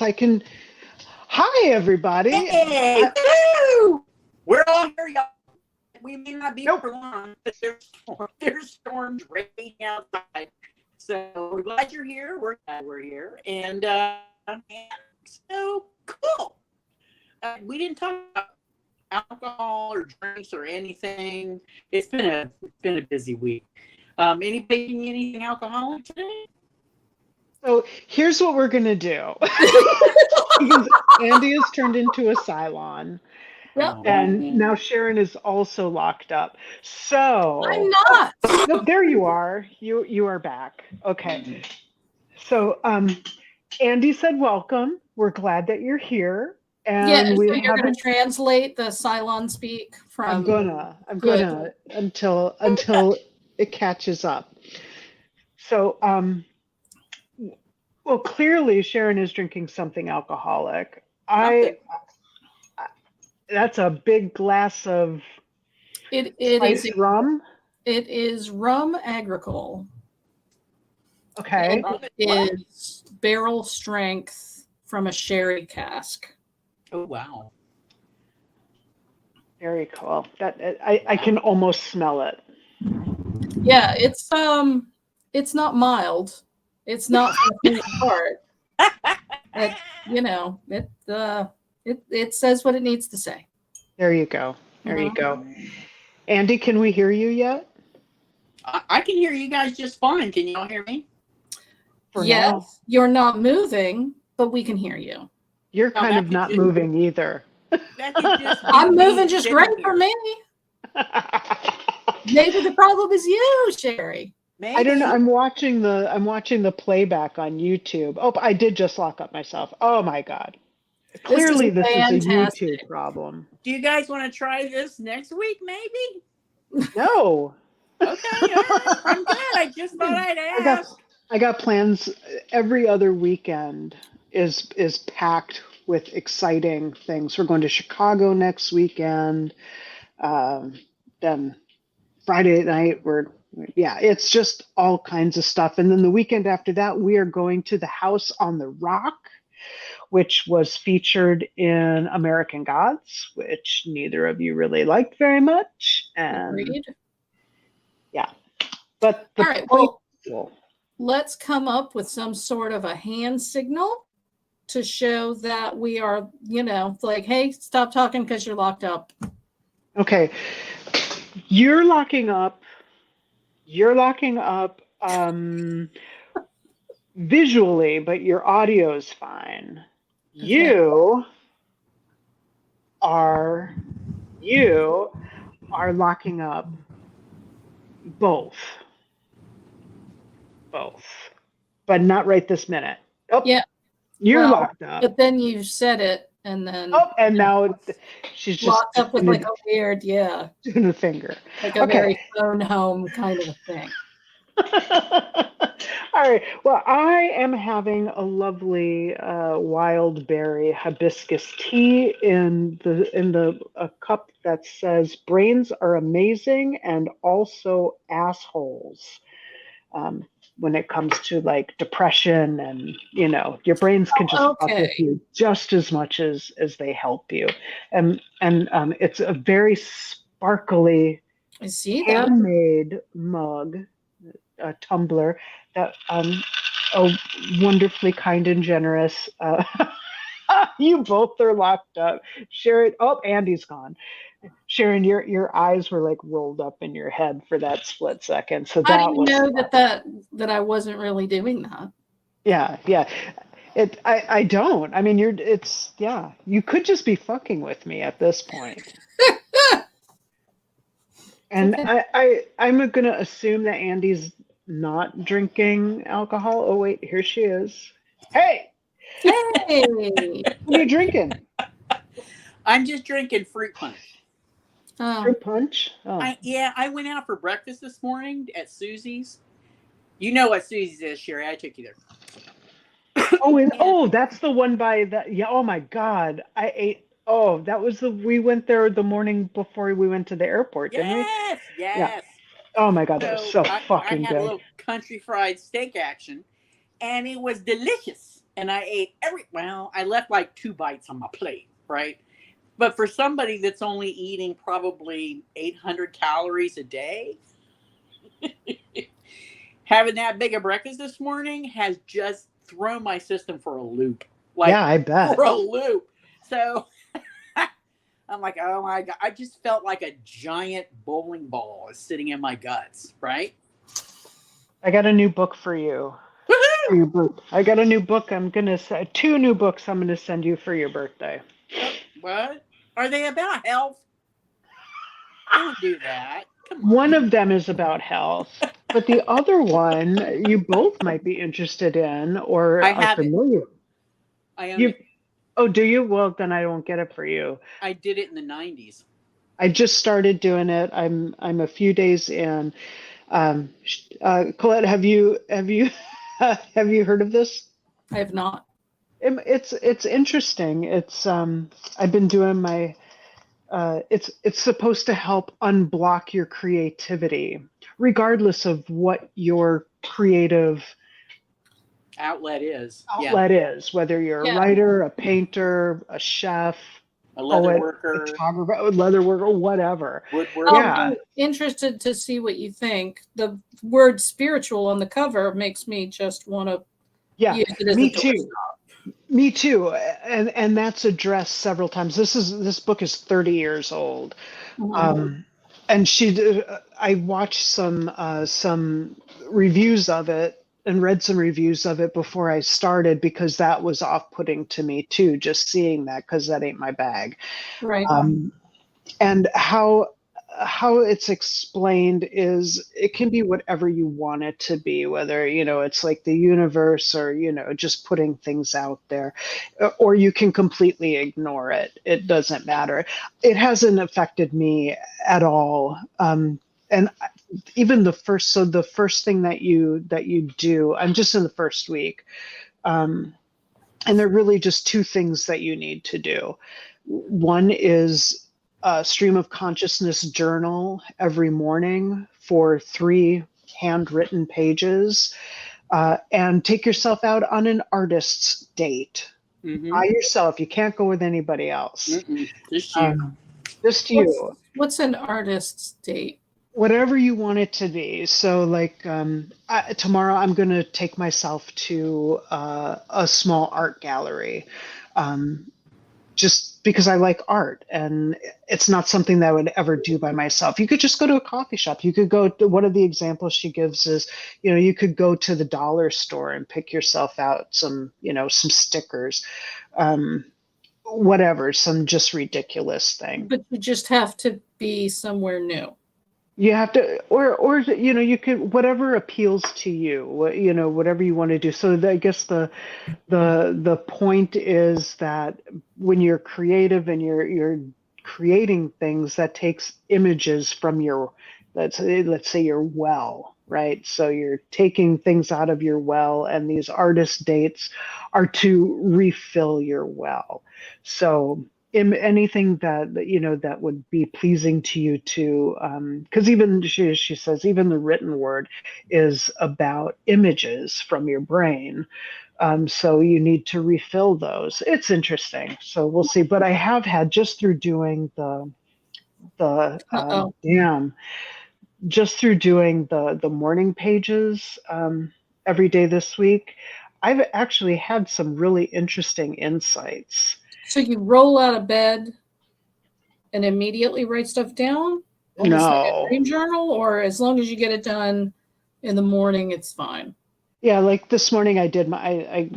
I can. Hi, everybody. Hey, woo! We're all here, y'all. We may not be Nope. for long, but there's storms raging outside. So we're glad you're here. We're glad we're here, and so cool. We didn't talk about alcohol or drinks or anything. It's been a busy week. Anybody eating anything alcoholic today? So here's what we're gonna do. Because Andy has turned into a Cylon, Yep. and now Sharon is also locked up. So I'm not. no, there you are. You are back. Okay. So Andy said welcome. We're glad that you're here. Yeah, And so we you're going haven't to translate the Cylon speak I'm from. gonna until it catches up. So well, clearly Sharon is drinking something alcoholic. Something. That's a big glass of It spiced rum. It is rum agricole. Okay. It is barrel strength from a sherry cask. Oh wow. Very cool. That I can almost smell it. Yeah, it's not mild. It's not falling apart. It, it says what it needs to say. There you go. There you go. Andy, can we hear you yet? I can hear you guys just fine. Can y'all hear me? For yes, now. You're not moving, but we can hear you. You're kind of not moving either. I'm moving just great for me. Maybe the problem is you, Sherry. Maybe. I don't know. I'm watching the playback on YouTube. Oh, I did just lock up myself. Oh my God. Clearly this is a YouTube problem. Do you guys want to try this next week, maybe? No. Okay, all right. I'm good. I just thought I'd ask. I got plans. Every other weekend is packed with exciting things. We're going to Chicago next weekend. Then Friday night it's just all kinds of stuff. And then the weekend after that, we are going to the House on the Rock, which was featured in American Gods, which neither of you really liked very much. And agreed. Yeah. But all right, well, let's come up with some sort of a hand signal to show that we are, like, hey, stop talking because you're locked up. Okay. You're locking up visually, but your audio is fine. Okay. You are locking up both, but not right this minute. Oh, yeah, you're locked up. But then you said it, and then and now she's just locked up with like a weird, doing a finger, like a very phone home kind of a thing. All right. Well, I am having a lovely wild berry hibiscus tea in a cup that says "Brains are amazing and also assholes." When it comes to like depression and your brains can just fuck with you just as much as they help you, and it's a very sparkly handmade mug, a tumbler that a wonderfully kind and generous you both are locked up. Sharon, Andy's gone. Sharon, your eyes were like rolled up in your head for that split second. So I didn't know that I wasn't really doing that. Yeah. I don't. I mean, you could just be fucking with me at this point. And I'm gonna assume that Andy's not drinking alcohol. Oh wait, here she is. Hey! What are you drinking? I'm just drinking fruit punch. Fruit punch? Oh. I went out for breakfast this morning at Susie's. You know what Susie's is, Sherry. I took you there. That's the one by that. Yeah. Oh my God. I ate. Oh, that was we went there the morning before we went to the airport, didn't we? Yes. Yeah. Oh my God, that was so fucking good. I had a little country fried steak action, and it was delicious. and I ate I left like 2 bites on my plate, right? But for somebody that's only eating probably 800 calories a day, having that big a breakfast this morning has just thrown my system for a loop. Like, Yeah, I bet. for a loop. So I'm like, oh my God. I just felt like a giant bowling ball is sitting in my guts, right? I got a new book for you. For your I got a new book. I'm gonna say 2 new books. I'm gonna send you for your birthday. What? Are they about health? Don't do that. Come on. One of them is about health, but the other one you both might be interested in or I are have it. familiar. I own You it. Oh, do you? Well, then I won't get it for you. I did it in the 90s. I just started doing it. I'm a few days in. Colette, have you have you heard of this? I have not. It's interesting. I've been doing my it's supposed to help unblock your creativity, regardless of what your creative Outlet is. Yeah. outlet is, whether you're a Yeah. writer, a painter, a chef, A leather poet, worker, photographer, leather worker, whatever. woodworker. Yeah. I'm interested to see what you think. The word spiritual on the cover makes me just want to Yeah, use it as me a too. doorstop. Me too. And that's addressed several times. This book is 30 years old. Mhm. And I watched some reviews of it and read some reviews of it before I started because that was off-putting to me too, just seeing that because that ain't my bag. Right. And how it's explained is it can be whatever you want it to be, whether it's like the universe or just putting things out there, or you can completely ignore it. It doesn't matter. It hasn't affected me at all. And even the first thing that you do, I'm just in the first week, and they're really just 2 things that you need to do. One is a stream of consciousness journal every morning for 3 handwritten pages, and take yourself out on an artist's date by yourself. You can't go with anybody else. Just you. Just you. What's an artist's date? Whatever you want it to be. So, like tomorrow, I'm going to take myself to a small art gallery, just because I like art, and it's not something that I would ever do by myself. You could just go to a coffee shop. You could go to one of the examples she gives is, you could go to the dollar store and pick yourself out some stickers, whatever, some just ridiculous thing. But you just have to be somewhere new. You have to, or you could, whatever appeals to you, whatever you want to do. So I guess the point is that when you're creative and you're creating things, that takes images from your, let's say your well, right? So you're taking things out of your well, and these artist dates are to refill your well. So anything that would be pleasing to you too, because even she says even the written word is about images from your brain, so you need to refill those. It's interesting, so we'll see. But I have had, just through doing Uh-oh. just through doing the morning pages, every day this week, I've actually had some really interesting insights. So you roll out of bed and immediately write stuff down? Almost like a No. dream journal, or as long as you get it done in the morning, it's fine. Yeah, like this morning I did I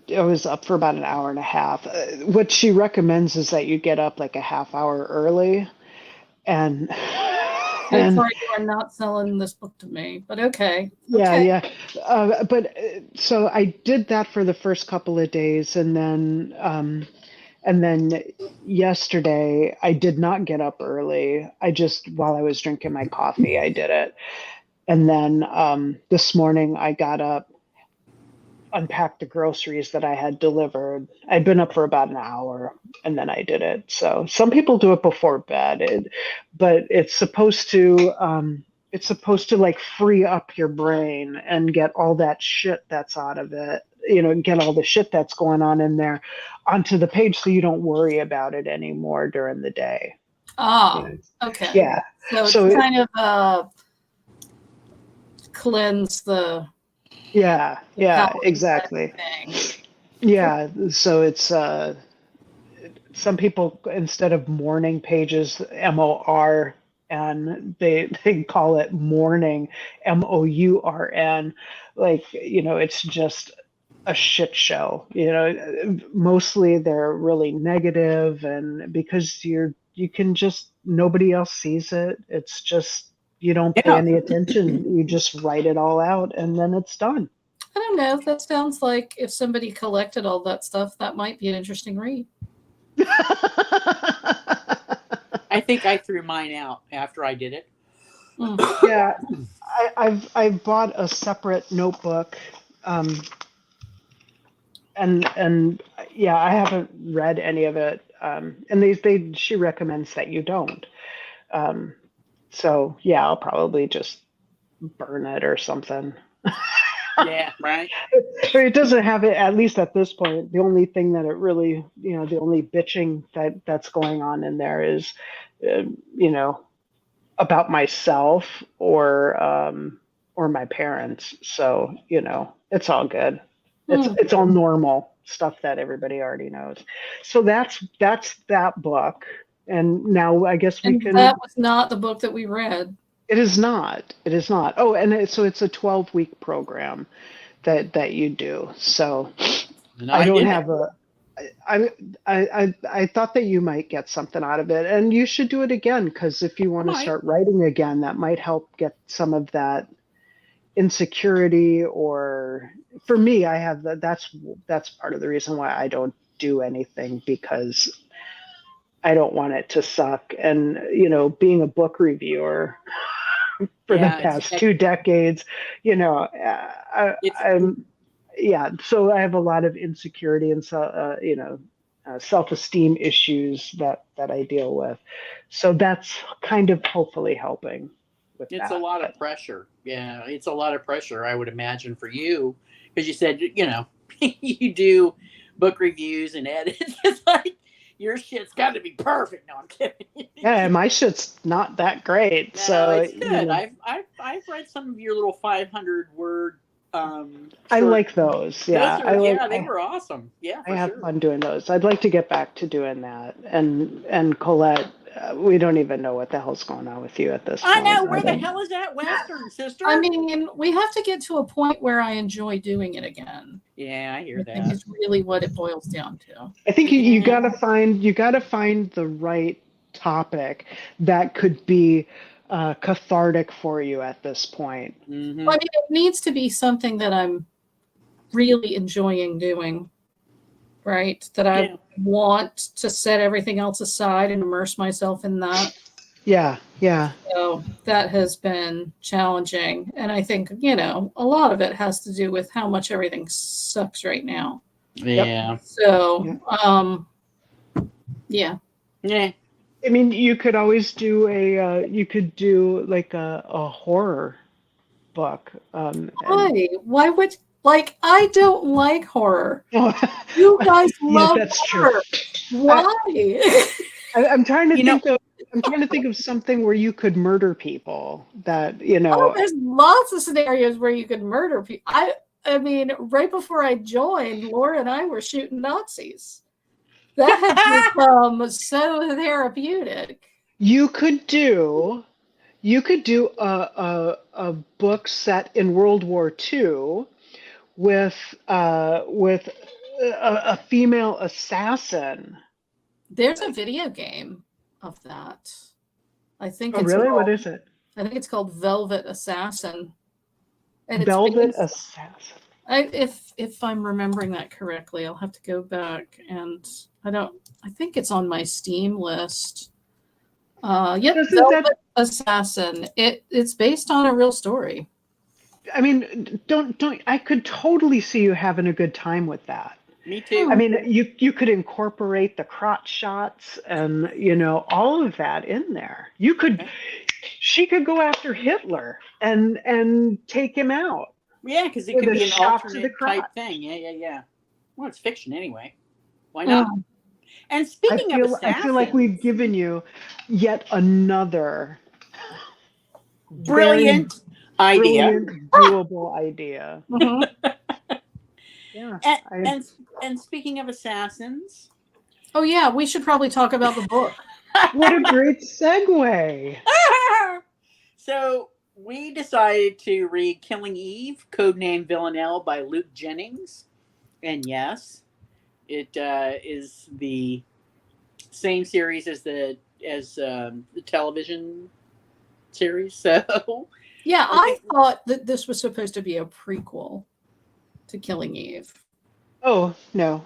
was up for about an hour and a half. What she recommends is that you get up like a half hour early, and So and far, you are not selling this book to me, but okay. yeah, Okay. yeah. But so I did that for the first couple of days, and then yesterday I did not get up early. I just, while I was drinking my coffee, I did it. And then this morning I got up, unpacked the groceries that I had delivered. I'd been up for about an hour, and then I did it. So some people do it before bed, but it's supposed to like free up your brain and get all that shit that's out of it get all the shit that's going on in there onto the page, so you don't worry about it anymore during the day. Ah, okay. Yeah. So it's kind of cleanse the yeah, exactly. Yeah. So it's some people, instead of morning pages, MOR, and they call it morning, MOURN. Like, it's just a shit show. Mostly they're really negative, and because you can just, nobody else sees it. It's just, you don't pay any attention. You just write it all out, and then it's done. I don't know. That sounds like if somebody collected all that stuff, that might be an interesting read. I think I threw mine out after I did it. Yeah, I've bought a separate notebook, and yeah, I haven't read any of it, and she recommends that you don't. So yeah, I'll probably just burn it or something. Yeah, right. It doesn't have it, at least at this point. The only thing that it really, the only bitching that's going on in there is, about myself or my parents. So, it's all good. It's all normal stuff that everybody already knows. So that's that book. And now I guess we can. That was not the book that we read. It is not. It is not. Oh, and so it's a 12-week program that you do. So I don't have I thought that you might get something out of it, and you should do it again, because if you want to start writing again, that might help get some of that insecurity. Or for me, I have that's part of the reason why I don't do anything, because I don't want it to suck. And being a book reviewer for the past 2 decades, I'm so I have a lot of insecurity and self-esteem issues that I deal with. So that's kind of hopefully helping with it's a lot of pressure. Yeah, it's a lot of pressure, I would imagine, for you, because you said you do book reviews and edits. It's like your shit's got to be perfect. No, I'm kidding. Yeah, my shit's not that great. No, so it's good. I've read some of your little 500-word. I like those. Yeah, they were awesome. Yeah, I have fun doing those. I'd like to get back to doing that. And Colette, we don't even know what the hell's going on with you at this point. I know. Where the hell is that Western, sister? I mean, we have to get to a point where I enjoy doing it again. Yeah, I hear that. I think it's really what it boils down to. I think you gotta find the right topic that could be cathartic for you at this point. Mm-hmm. Well, I mean, it needs to be something that I'm really enjoying doing, right? That I want to set everything else aside and immerse myself in that. Yeah. So that has been challenging. And I think, a lot of it has to do with how much everything sucks right now. Yeah. So, yeah. I mean, you could always do like a horror book. Why would, I don't like horror. You guys love horror. True. Why? I'm trying to think of something where you could murder people that, there's lots of scenarios where you could murder people. I mean, right before I joined, Laura and I were shooting Nazis. That has become so therapeutic. You could do a book set in World War II with a female assassin. There's a video game of that. I think. Oh, really? What is it? I think it's called Velvet Assassin. And Velvet Assassin. If I'm remembering that correctly, I'll have to go back, and I think it's on my Steam list. Velvet Assassin. It's based on a real story. I mean, don't I could totally see you having a good time with that. Me too. I mean, you could incorporate the crotch shots and all of that in there. She could go after Hitler and take him out. Yeah, because it With could a be an shot to the alternate type crotch. thing. Yeah. Well, it's fiction anyway. Why not? Mm. And speaking of I feel like assassins, we've given you yet another very brilliant idea. brilliant, doable idea. Mhm. Yeah, And, I and and speaking of assassins, Oh yeah, we should probably talk about the book. what a great segue. so we decided to read Killing Eve, codenamed Villanelle by Luke Jennings. And yes, it is the same series as the television series. So Yeah, we're I gonna, thought that this was supposed to be a prequel to Killing Eve. Oh, no.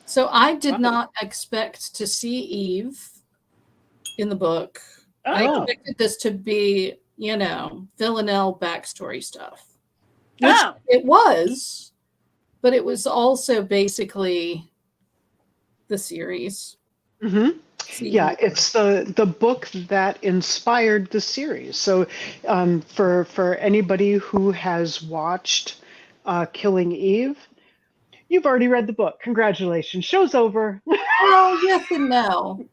So I did oh, not expect to see Eve in the book. I oh, Oh, expected this to be, Villanelle backstory stuff, which oh, it was, but it was also basically the series. hmm yeah. See, It's the book that inspired the series. So, for anybody who has watched Killing Eve, you've already read the book. Congratulations. Show's over. well, yes and no.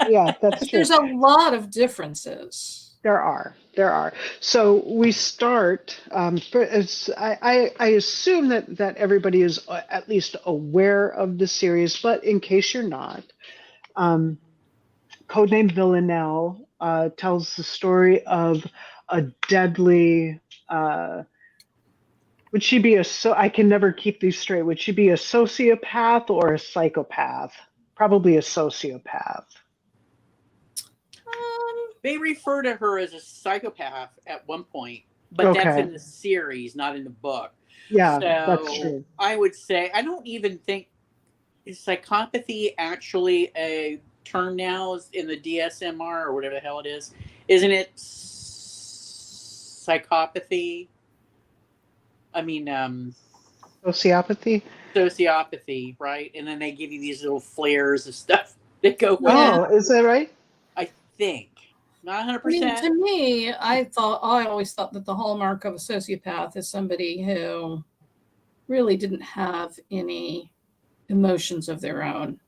Yeah, that's true. There's a lot of differences. There are. There are. So we start. I assume that everybody is at least aware of the series, but in case you're not, um, Codename Villanelle tells the story of a deadly. Would she be a so? I can never keep these straight. Would she be a sociopath or a psychopath? Probably a sociopath. Um, they refer to her as a psychopath at one point, but that's Okay. in the series, not in the book. Yeah, that's So true. I would say I don't even think is psychopathy actually a term now in the DSMR or whatever the hell it is? Isn't it psychopathy? I mean, Sociopathy. sociopathy, right? And then they give you these little flares of stuff that go with yeah. it. Oh, is that right? I think not I mean, 100%. to me, I always thought that the hallmark of a sociopath is somebody who really didn't have any emotions of their own,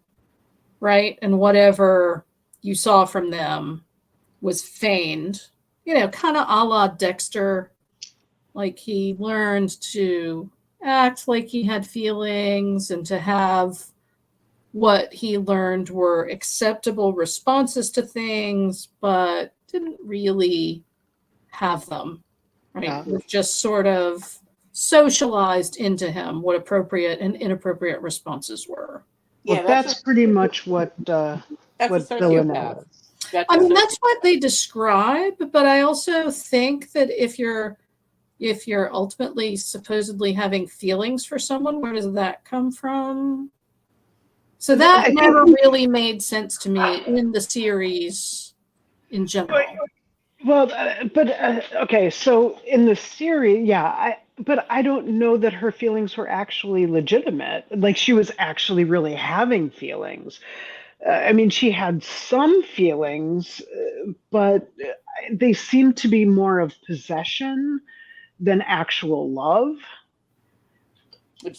right? And whatever you saw from them was feigned, kind of a la Dexter. Like he learned to act like he had feelings and to have what he learned were acceptable responses to things, but didn't really have them, right? Yeah. It was just sort of socialized into him what appropriate and inappropriate responses were. Well, Yeah, that's that's pretty much a what sociopath. Villanelle is. That's I a mean, soci- that's what they describe, but I also think that if you're ultimately supposedly having feelings for someone, where does that come from? So that I think. never really made sense to me in the series in general. Well, but okay. So in the series, yeah, but I don't know that her feelings were actually legitimate. Like she was actually really having feelings. I mean, she had some feelings, but they seemed to be more of possession than actual love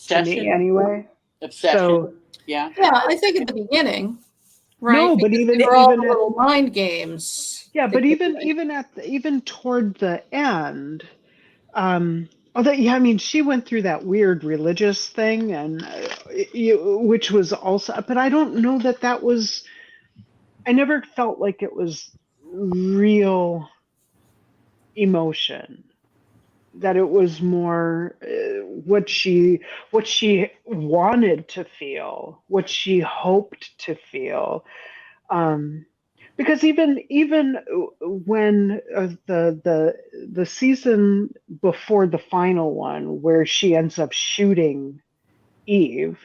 to me, obsession. anyway. Obsession. So Yeah. Yeah, I think at the beginning, right? no, but Because they even were all even the at little mind games. yeah, They but were even doing. even at even toward the end, although yeah, I mean, she went through that weird religious thing, and which was also, but I don't know that that was. I never felt like it was real emotion. That it was more what she wanted to feel, what she hoped to feel. Um, because even when the season before the final one, where she ends up shooting Eve,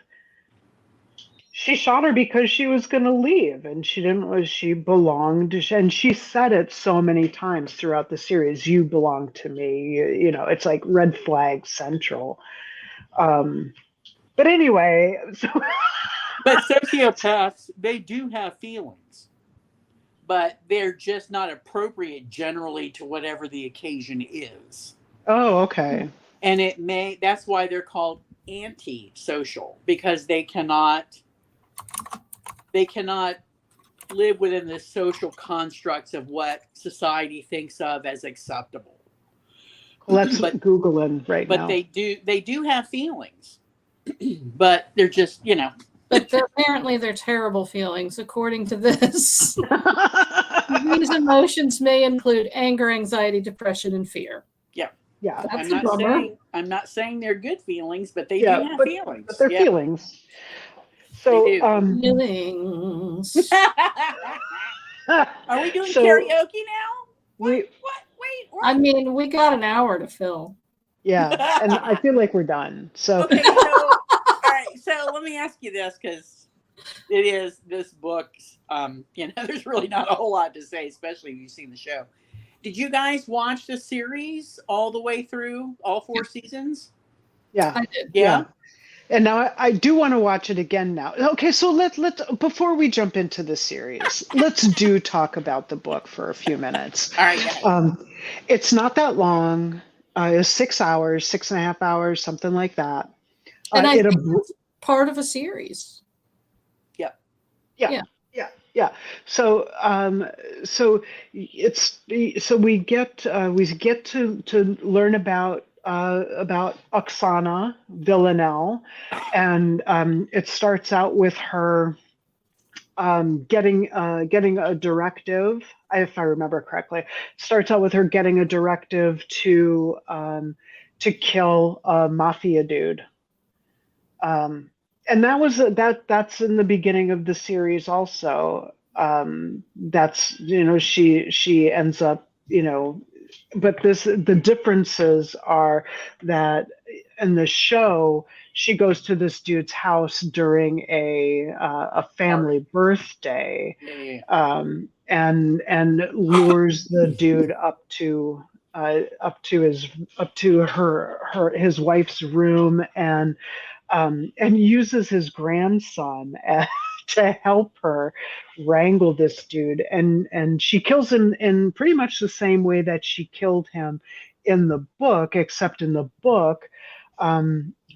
she shot her because she was going to leave, and she didn't. She belonged, and she said it so many times throughout the series. You belong to me. It's like red flag central. Um, but anyway, so But sociopaths, they do have feelings, but they're just not appropriate generally to whatever the occasion is. oh, okay. And that's why they're called anti-social, because they cannot live within the social constructs of what society thinks of as acceptable. Let's but Googling right but now. they do have feelings, but they're just, But apparently they're terrible feelings, according to this. These emotions may include anger, anxiety, depression, and fear. yeah. Yeah. That's a bummer. I'm not saying they're good feelings, but they Yeah, do have but feelings. they're Yeah, feelings. they So, do. Feelings. Are we doing so karaoke now? What? we, What? Wait, I what? mean, we got an hour to fill. yeah, and I feel like we're done. So, Okay, so all right, so let me ask you this, because this book. There's really not a whole lot to say, especially if you've seen the show. Did you guys watch the series all the way through, all 4 seasons? yeah, I did. Yeah. and now I do want to watch it again now. Okay, so let's before we jump into the series, let's do talk about the book for a few minutes. All right. Yeah. It's not that long. It was 6 hours, 6.5 hours, something like that. And I It think it's part of a series. Yep. Yeah. Yeah. So so we get to learn about Oksana Villanelle, and it starts out with her getting a directive, if I remember correctly. Starts out with her getting a directive to kill a mafia dude. And that's in the beginning of the series also. That's, she ends up, but the differences are that in the show she goes to this dude's house during a family birthday, Yeah. and lures the dude up to his wife's room, and uses his grandson to help her wrangle this dude, and she kills him in pretty much the same way that she killed him in the book, except in the book,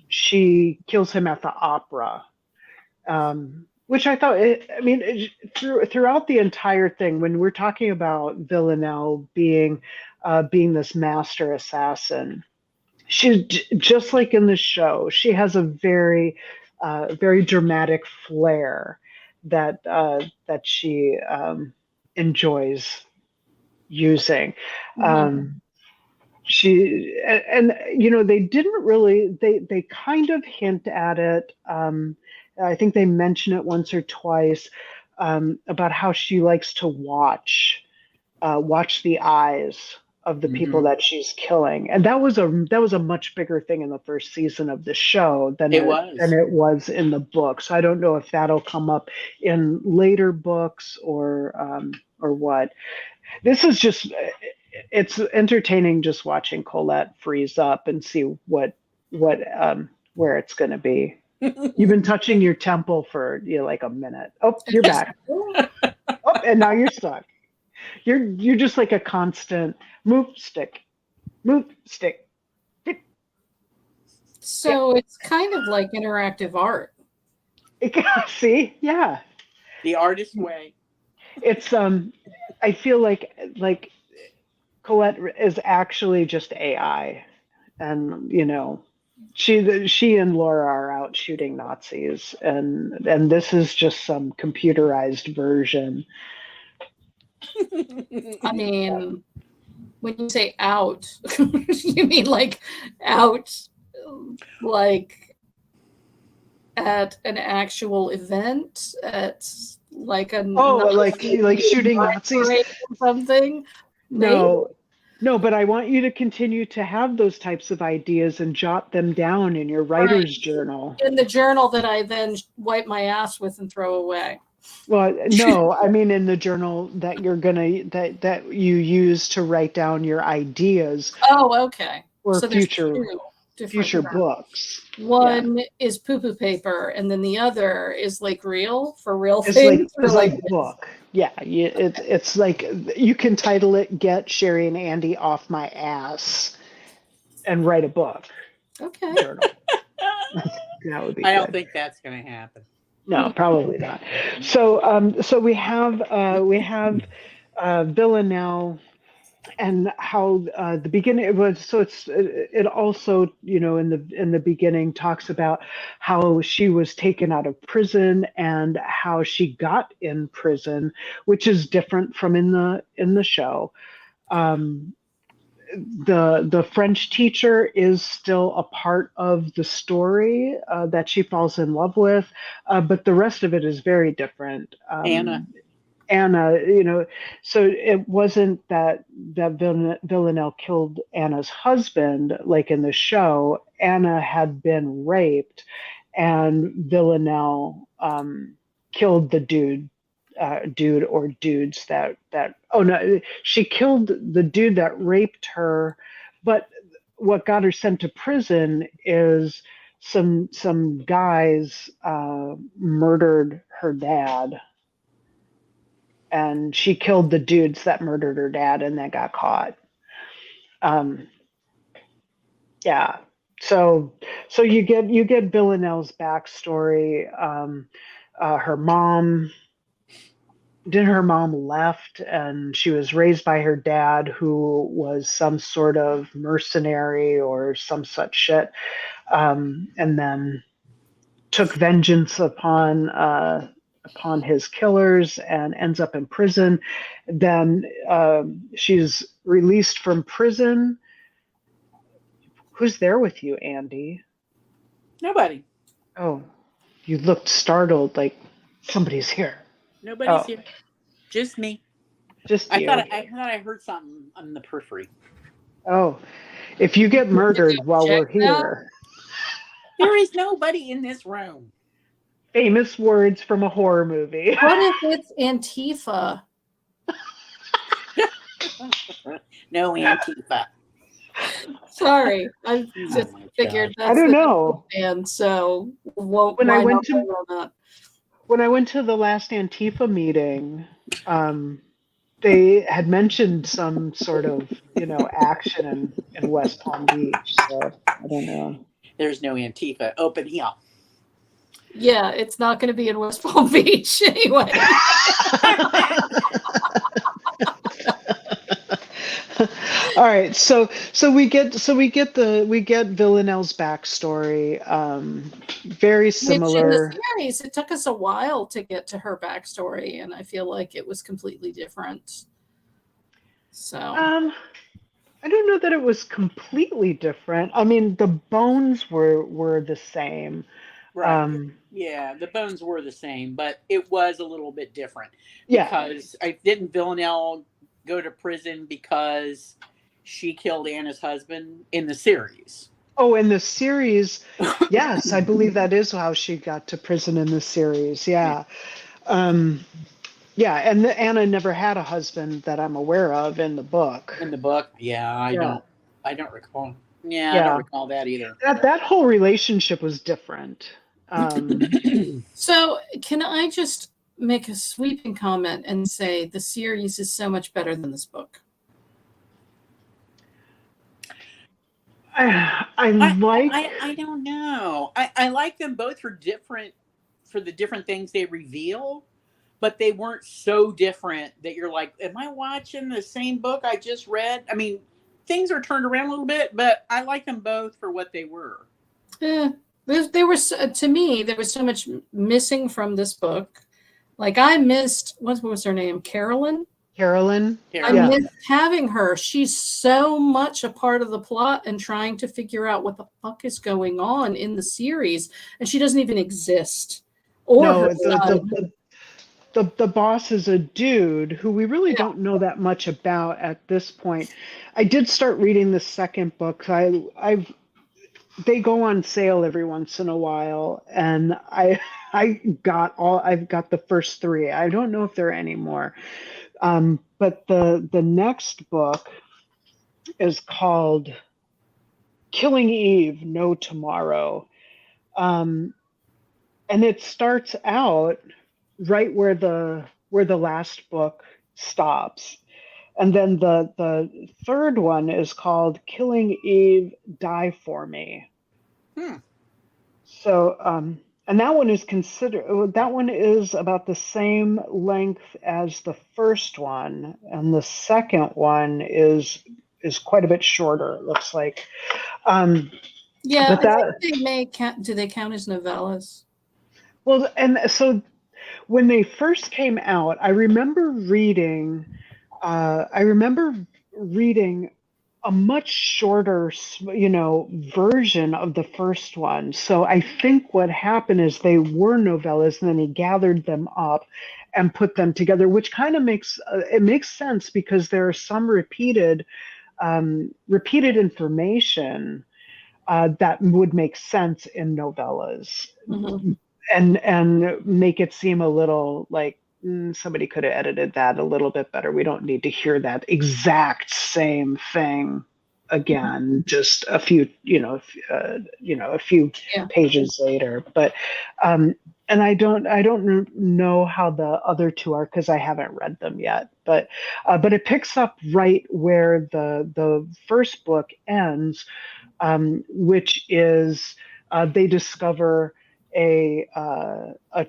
she kills him at the opera, which I thought, throughout the entire thing, when we're talking about Villanelle being this master assassin, she's just like in the show. She has a very dramatic flair that she enjoys using. Mhm. They didn't really. They kind of hint at it. I think they mention it once or twice, about how she likes to watch the eyes of the people Mm-hmm. that she's killing, and that was a much bigger thing in the first season of the show than It than was. it was in the book. So I don't know if that'll come up in later books or what. This is just, it's entertaining just watching Colette freeze up and see where it's going to be. You've been touching your temple for like a minute. Oh, you're back. Oh, and now you're stuck. You're just like a constant move stick, move stick. So it's kind of like interactive art. See, yeah, The artist way. it's I feel like Colette is actually just AI, and she and Laura are out shooting Nazis, and this is just some computerized version. I mean, when you say out, you mean like out, like at an actual event, at like a Like shooting Nazis? or something? No, but I want you to continue to have those types of ideas and jot them down in your writer's journal. In the journal that I then wipe my ass with and throw away. Well, no, I mean in the journal that that you use to write down your ideas. Oh, okay. Or so future books. One is poo-poo paper, and then the other is like real It's things. like book. Yeah, it's like you can title it "Get Sherry and Andy Off My Ass," and write a book Okay. journal. That would be I don't good. think that's going to happen. No, probably not. So, so we have Villanelle and how the beginning it was. So it also, you know, in the beginning talks about how she was taken out of prison and how she got in prison, which is different from in the show. Um, the French teacher is still a part of the story that she falls in love with, but the rest of it is very different. Anna. Anna, you know, so it wasn't that Villanelle killed Anna's husband like in the show. Anna had been raped, and Villanelle killed the dude or dudes that oh no, she killed the dude that raped her, but what got her sent to prison is some guys murdered her dad, and she killed the dudes that murdered her dad and that got caught. Um, yeah. So you get Villanelle's backstory. Her mom then her mom left, and she was raised by her dad, who was some sort of mercenary or some such shit, and then took vengeance upon his killers and ends up in prison. Then she's released from prison. Who's there with you, Andy? Nobody. Oh, you looked startled, like somebody's here. Nobody's Oh, here. Just me. just I you. thought I heard something on the periphery. Oh, if you get murdered while Check we're that. here, There is nobody in this room. famous words from a horror movie. What if it's Antifa? No Antifa. Sorry, I Oh just my figured gosh. I that's don't the know. and so won't When I why not went to or not? when I went to the last Antifa meeting, they had mentioned some sort of, you know, action in West Palm Beach. So I don't know. There's no Antifa. Open here. Yeah, it's not going to be in West Palm Beach anyway. All right, so we get Villanelle's backstory. Very Which in the similar. series, it took us a while to get to her backstory, and I feel like it was completely different. So I don't know that it was completely different. I mean, the bones were the same. Right. Um, Yeah, the bones were the same, but it was a little bit different yeah. because I didn't Villanelle go to prison because she killed Anna's husband in the series. Oh, in the series, yes, I believe that is how she got to prison in the series. Yeah. Yeah. Um, yeah, and Anna never had a husband that I'm aware of in the book. In the book, yeah, Yeah. I don't recall. Yeah, I don't Yeah. recall that either. That whole relationship was different. So, can I just make a sweeping comment and say the series is so much better than this book? I like. I don't know. I like them both for the different things they reveal, but they weren't so different that you're like, am I watching the same book I just read? I mean, things are turned around a little bit, but I like them both for what they were. There was to me there was so much missing from this book. Like I missed what was her name, Carolyn. Carolyn. I Yeah. missed having her. She's so much a part of the plot and trying to figure out what the fuck is going on in the series, and she doesn't even exist. Or No, her son. the boss is a dude who we really don't know that much about at this point. I did start reading the second book. They go on sale every once in a while, and I've got the first three. I don't know if there are any more. But the next book is called Killing Eve, No Tomorrow. And it starts out right where the last book stops. And then the third one is called Killing Eve, Die For Me. Hmm. So, and that one is about the same length as the first one, and the second one is quite a bit shorter, it looks like. Yeah, But I think that, they may count. Do they count as novellas? well, and so when they first came out, I remember reading a much shorter, version of the first one. So I think what happened is they were novellas, and then he gathered them up and put them together, which kind of makes sense because there are some repeated information that would make sense in novellas, Mm-hmm. and make it seem a little like somebody could have edited that a little bit better. We don't need to hear that exact same thing again, just a few, a few Yeah. pages later. But and I don't know how the other two are because I haven't read them yet. But it picks up right where the first book ends, which is they discover a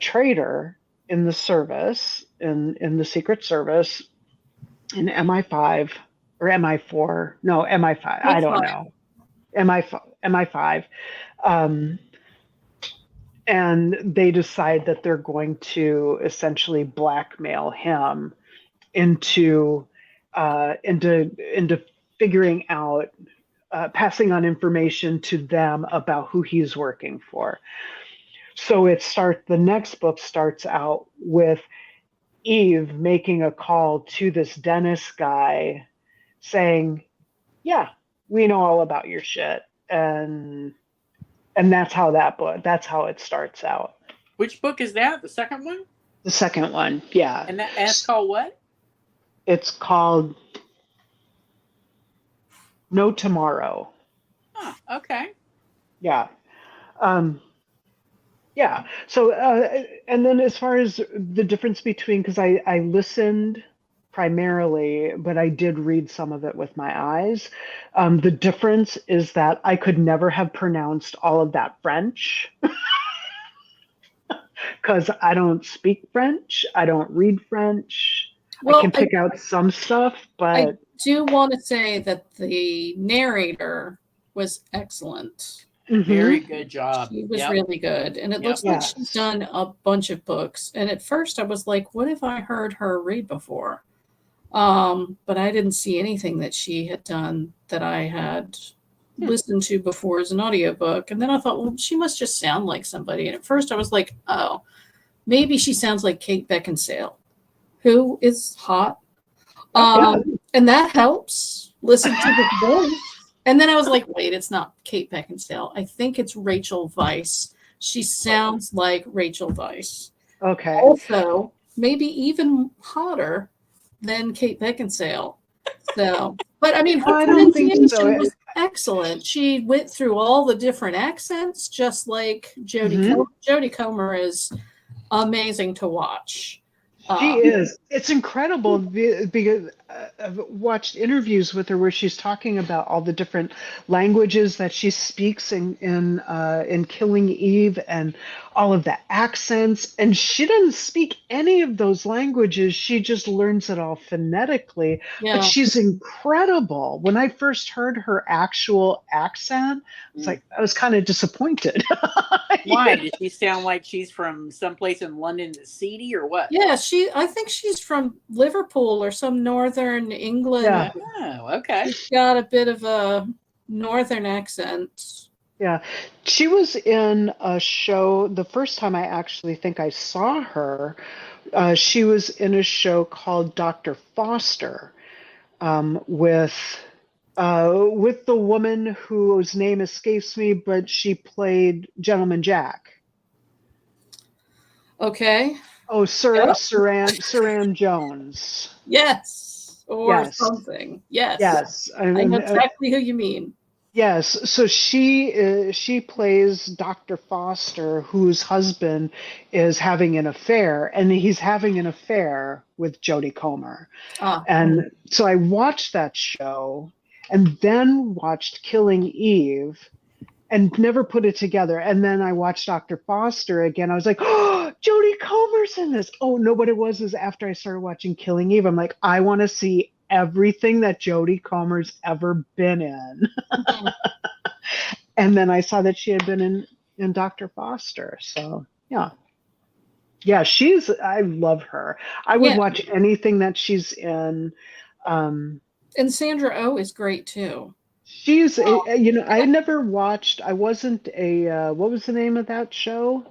traitor in the service, in the Secret Service, in MI5 or MI4. No, MI5. I don't know. MI5. Um, and they decide that they're going to essentially blackmail him into into figuring out, passing on information to them about who he's working for. So the next book starts out with Eve making a call to this dentist guy saying, "Yeah, we know all about your shit." And that's how it starts out. Which book is that? The second one? The second one, yeah. And that's called what? It's called No Tomorrow. Oh, okay. Yeah. Um, Yeah. So, and then as far as the difference between, because I listened primarily, but I did read some of it with my eyes. The difference is that I could never have pronounced all of that French because I don't speak French. I don't read French. I Well, can pick out some stuff, I but do want to say that the narrator was excellent. Very mhm, good job. She was Yep. really good. And it Yep. looks like she's yes. done a bunch of books. And at first I was like, what have I heard her read before? But I didn't see anything that she had done that I had listened to before as an audiobook. And then I thought, well, she must just sound like somebody. And at first I was like, oh, maybe she sounds like Kate Beckinsale, who is hot. Yeah. And that helps. Listen to the voice. And then I was like, wait, it's not Kate Beckinsale. I think it's Rachel Weisz. She sounds like Rachel Weisz. Okay. Also, maybe even hotter than Kate Beckinsale. So, but I mean, her I don't think pronunciation so. was excellent. She went through all the different accents, just like Jodie Mhm. Comer. Jodie Comer is amazing to watch. She is. It's incredible because I've watched interviews with her where she's talking about all the different languages that she speaks in Killing Eve, and all of the accents. And she doesn't speak any of those languages. She just learns it all phonetically. But Yeah. she's incredible. When I first heard her actual accent, I was kind of disappointed. Why? Does she sound like she's from someplace in London that's seedy or what? Yeah, I think she's from Liverpool or some northern England. Yeah. Oh, okay. She's got a bit of a northern accent. Yeah, she was in a show. The first time I actually think I saw her, she was in a show called Dr. Foster, with the woman whose name escapes me, but she played Gentleman Jack. Okay. Oh, Yep. Saran Jones. Yes. Or Yes, something. Yes. yes. I know exactly who you mean. Yes, so she plays Dr. Foster, whose husband is having an affair, and he's having an affair with Jodie Comer. Ah, And so I watched that show, and then watched Killing Eve, and never put it together. And then I watched Dr. Foster again. I was like, oh, Jodie Comer's in this. Oh no, what it was is after I started watching Killing Eve, I'm like, I want to see everything that Jodie Comer's ever been in. mhm. And then I saw that she had been in Dr. Foster. So yeah. Yeah, I love her. I would Yeah, watch anything that she's in. Um, and Sandra Oh is great too. I never watched, I wasn't what was the name of that show?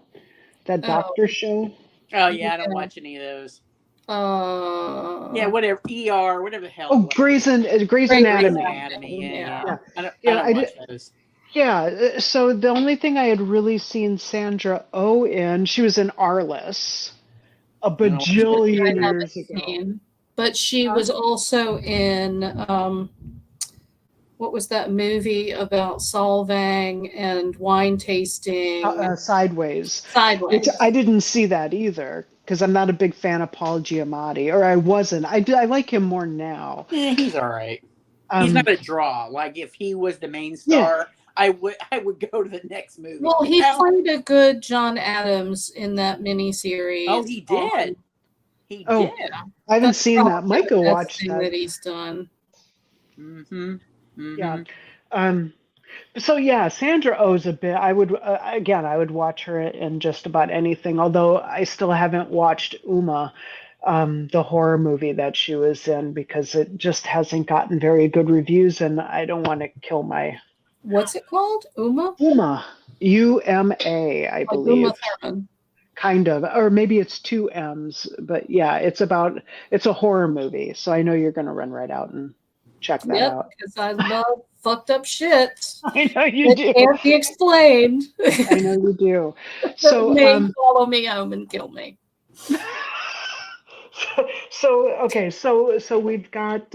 That Oh, doctor show? Oh yeah, I don't yeah. watch any of those. Yeah, Uh, whatever ER, whatever the hell it Oh, was. Grey's Great Grey's Anatomy. Anatomy. Yeah, yeah. yeah. Yeah. I Yeah, don't watch those. so the only thing I had really seen Sandra Oh in, she was in Arliss a I don't watch that. I bajillion haven't years ago. seen, but she Huh? was also in what was that movie about Solvang and wine tasting? Sideways, which I Sideways. didn't see that either because I'm not a big fan of Paul Giamatti, or I wasn't. I like him more now. He's all right. He's Um, not a draw. Like if he was the main yeah. star, I would go to the next movie. Well, he Now, played a good John Adams in that miniseries. oh, he did. He Oh, did. I haven't That's seen that. probably Might the go best watch thing that. that he's done. Mm-hmm. Yeah. Mm-hmm. Um, so yeah, Sandra Oh's a bit. I would watch her in just about anything. Although I still haven't watched Uma, the horror movie that she was in, because it just hasn't gotten very good reviews, and I don't want to kill my What's it called? Uma? Uma. UMA, I Like Uma believe. Thurman. Kind of, or maybe it's two M's, but yeah, it's a horror movie, so I know you're going to run right out and check that Yep, out. because I love fucked up shit I know you that do. can't be explained. I know you do. That So, may follow me home and kill me. so we've got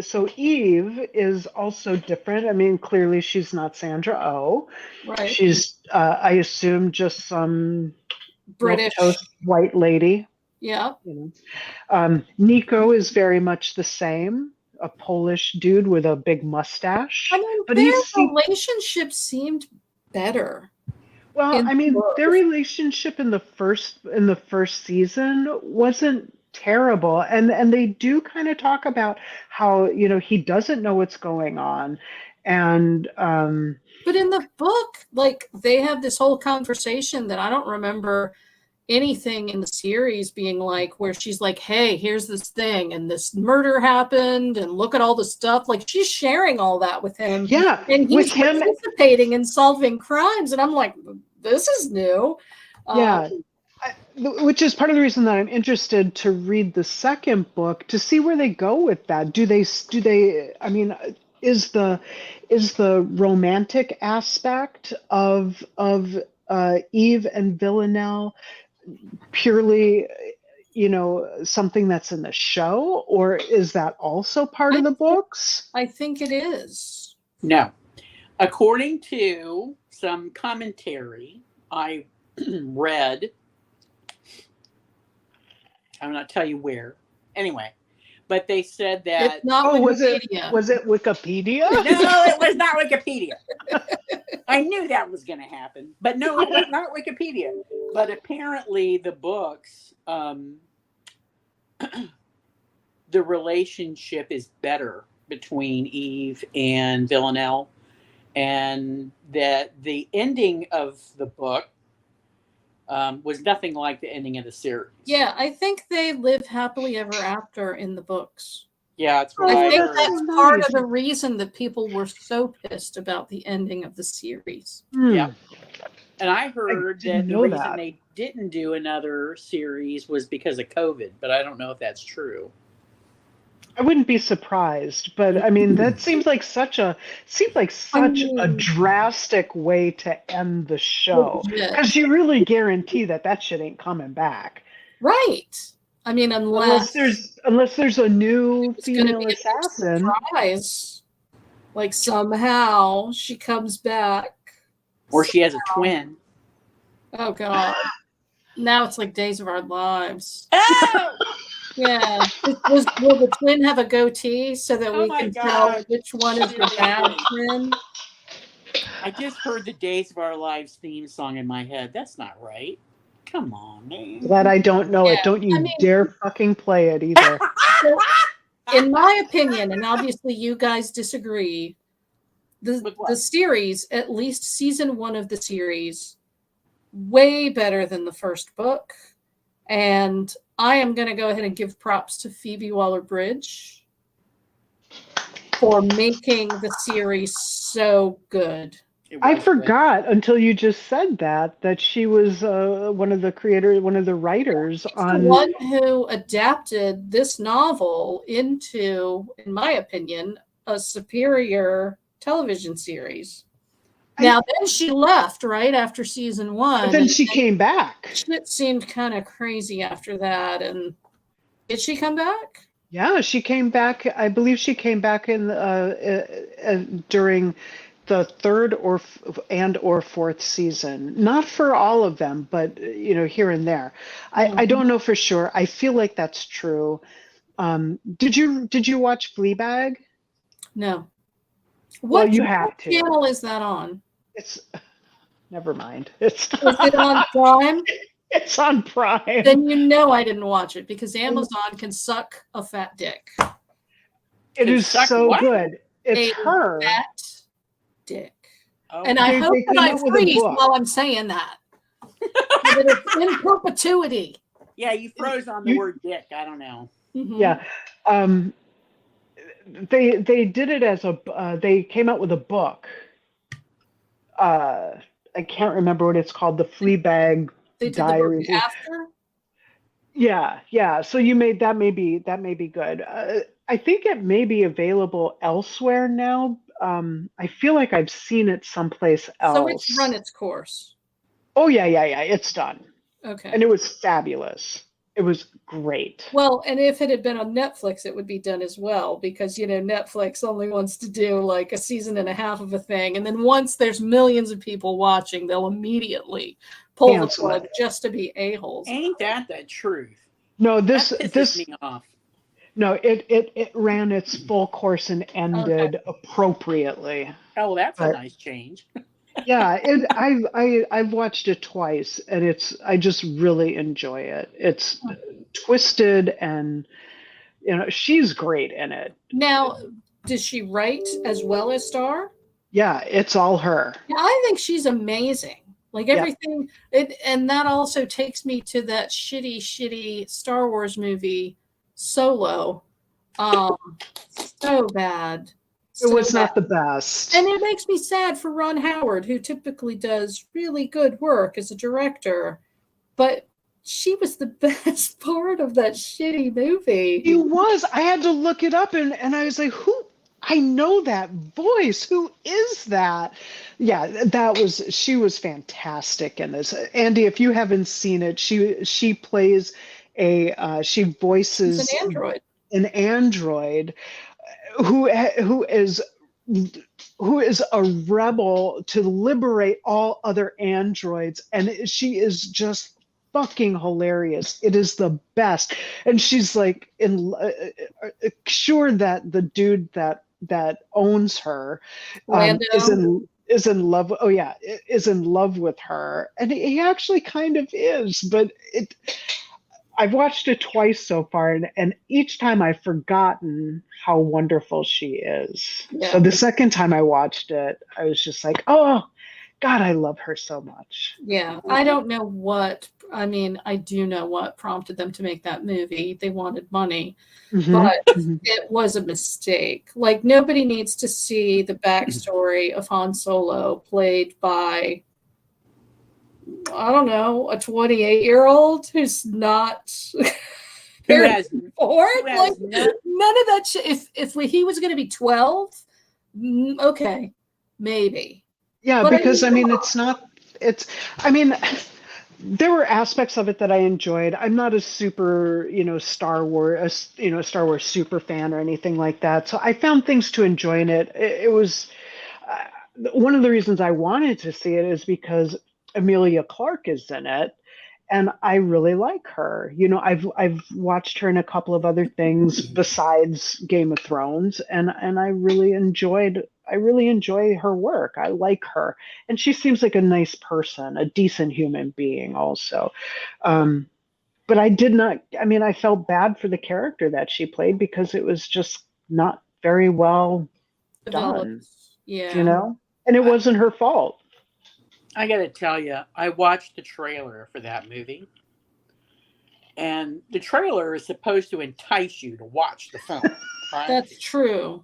so Eve is also different. I mean, clearly she's not Sandra Oh. Right. She's I assume just some British. milquetoast white lady. Yeah. You know. Nico is very much the same, a Polish dude with a big mustache. I mean, But their relationship seemed better. well, in I mean, both. their relationship in the first season wasn't terrible, and they do kind of talk about how he doesn't know what's going on, and But in the book, like they have this whole conversation that I don't remember anything in the series being like where she's like, hey, here's this thing and this murder happened and look at all the stuff. Like she's sharing all that with him. yeah, And with he's him, participating in solving crimes. And I'm like, this is new. yeah. Which is part of the reason that I'm interested to read the second book to see where they go with that. Do they? I mean, is the romantic aspect of Eve and Villanelle purely something that's in the show, or is that also part of the books? I think it is. No. According to some commentary I read, I'm not tell you where. Anyway, but they said that. It's not Wikipedia. Was it Wikipedia? No, it was not Wikipedia. I knew that was going to happen, but no, it was not Wikipedia. But apparently, the books, the relationship is better between Eve and Villanelle, and that the ending of the book was nothing like the ending of the series. Yeah, I think they live happily ever after in the books. Yeah, that's what I think heard. that's part of the reason that people were so pissed about the ending of the series. Yeah. And I heard that the reason that. they didn't do another series was because of COVID, but I don't know if that's true. I wouldn't be surprised, but I mean that seems like such a drastic way to end the show, because you really guarantee that shit ain't coming back. Right. I mean, unless there's a new female assassin. Like somehow she comes back. Or she has a twin. Oh God. Now it's like Days of Our Lives. Oh! Yeah. Will the twin have a goatee so that we can tell which one is the bad twin? I just heard the Days of Our Lives theme song in my head. That's not right. Come on, man. Glad I don't know it. Don't you dare fucking play it either. So, in my opinion, and obviously you guys disagree, the series, at least season 1 of the series, way better than the first book. And I am going to go ahead and give props to Phoebe Waller-Bridge for making the series so good. I forgot until you just said that she was one of the creators, one of the writers on the one who adapted this novel into, in my opinion, a superior television series. Now, then she left right after season 1. But then she came back. Shit seemed kind of crazy after that. And did she come back? Yeah, she came back. I believe she came back in during the 3rd or 4th season. Not for all of them, but here and there. I don't know for sure. I feel like that's true. Did you watch Fleabag? No. Well, you have to. What channel is that on? It's never mind. Is it on Prime? It's on Prime. Then I didn't watch it because Amazon can suck a fat dick. It is so good. It's her. Fat dick. Oh. And I hope that I freeze while I'm saying that. That it's in perpetuity. Yeah, you froze on the word dick. I don't know. Mm-hmm. Yeah. They did it as they came out with a book. I can't remember what it's called. The Fleabag Diaries. The book after? Yeah. So you made that may be good. I think it may be available elsewhere now. I feel like I've seen it someplace else. So it's run its course. Oh yeah. It's done. Okay. And it was fabulous. It was great. Well, and if it had been on Netflix, it would be done as well because, Netflix only wants to do like a season and a half of a thing. And then once there's millions of people watching, they'll immediately pull the plug just to be a-holes. Ain't that the truth? No, this me off. No, it ran its full course and ended appropriately. Oh, that's a nice change. Yeah, I've watched it twice, and I just really enjoy it. It's twisted, and she's great in it. Now, does she write as well as star? Yeah, it's all her. Yeah, I think she's amazing. Like everything, and that also takes me to that shitty Star Wars movie, Solo. So bad. It was not the best. And it makes me sad for Ron Howard, who typically does really good work as a director. But she was the best part of that shitty movie. She was. I had to look it up, and I was like, who? I know that voice. Who is that? Yeah, she was fantastic in this. Andy, if you haven't seen it, she plays she voices an android who is a rebel to liberate all other androids, and she is just fucking hilarious. It is the best, and she's like sure that the dude that owns her is in love. Oh yeah, is in love with her, and he actually kind of is, but I've watched it twice so far, and each time I've forgotten how wonderful she is. Yeah. So the second time I watched it, I was just like, oh, God, I love her so much. Yeah, I don't know what, I do know what prompted them to make that movie. They wanted money, but it was a mistake. Like, nobody needs to see the backstory of Han Solo played by, I don't know, a 28-year-old who's not none of that shit. If he was going to be 12, okay, maybe. Yeah, but because it's not. there were aspects of it that I enjoyed. I'm not a super, Star Wars super fan or anything like that. So I found things to enjoy in it. It was one of the reasons I wanted to see it is because Amelia Clark is in it, and I really like her. I've watched her in a couple of other things besides Game of Thrones, and I really enjoy her work. I like her, and she seems like a nice person, a decent human being also. Um, but I did not. I mean, I felt bad for the character that she played because it was just not very well Developed. done, Yeah. and it wasn't her fault. I got to tell you, I watched the trailer for that movie, and the trailer is supposed to entice you to watch the film, right? That's true.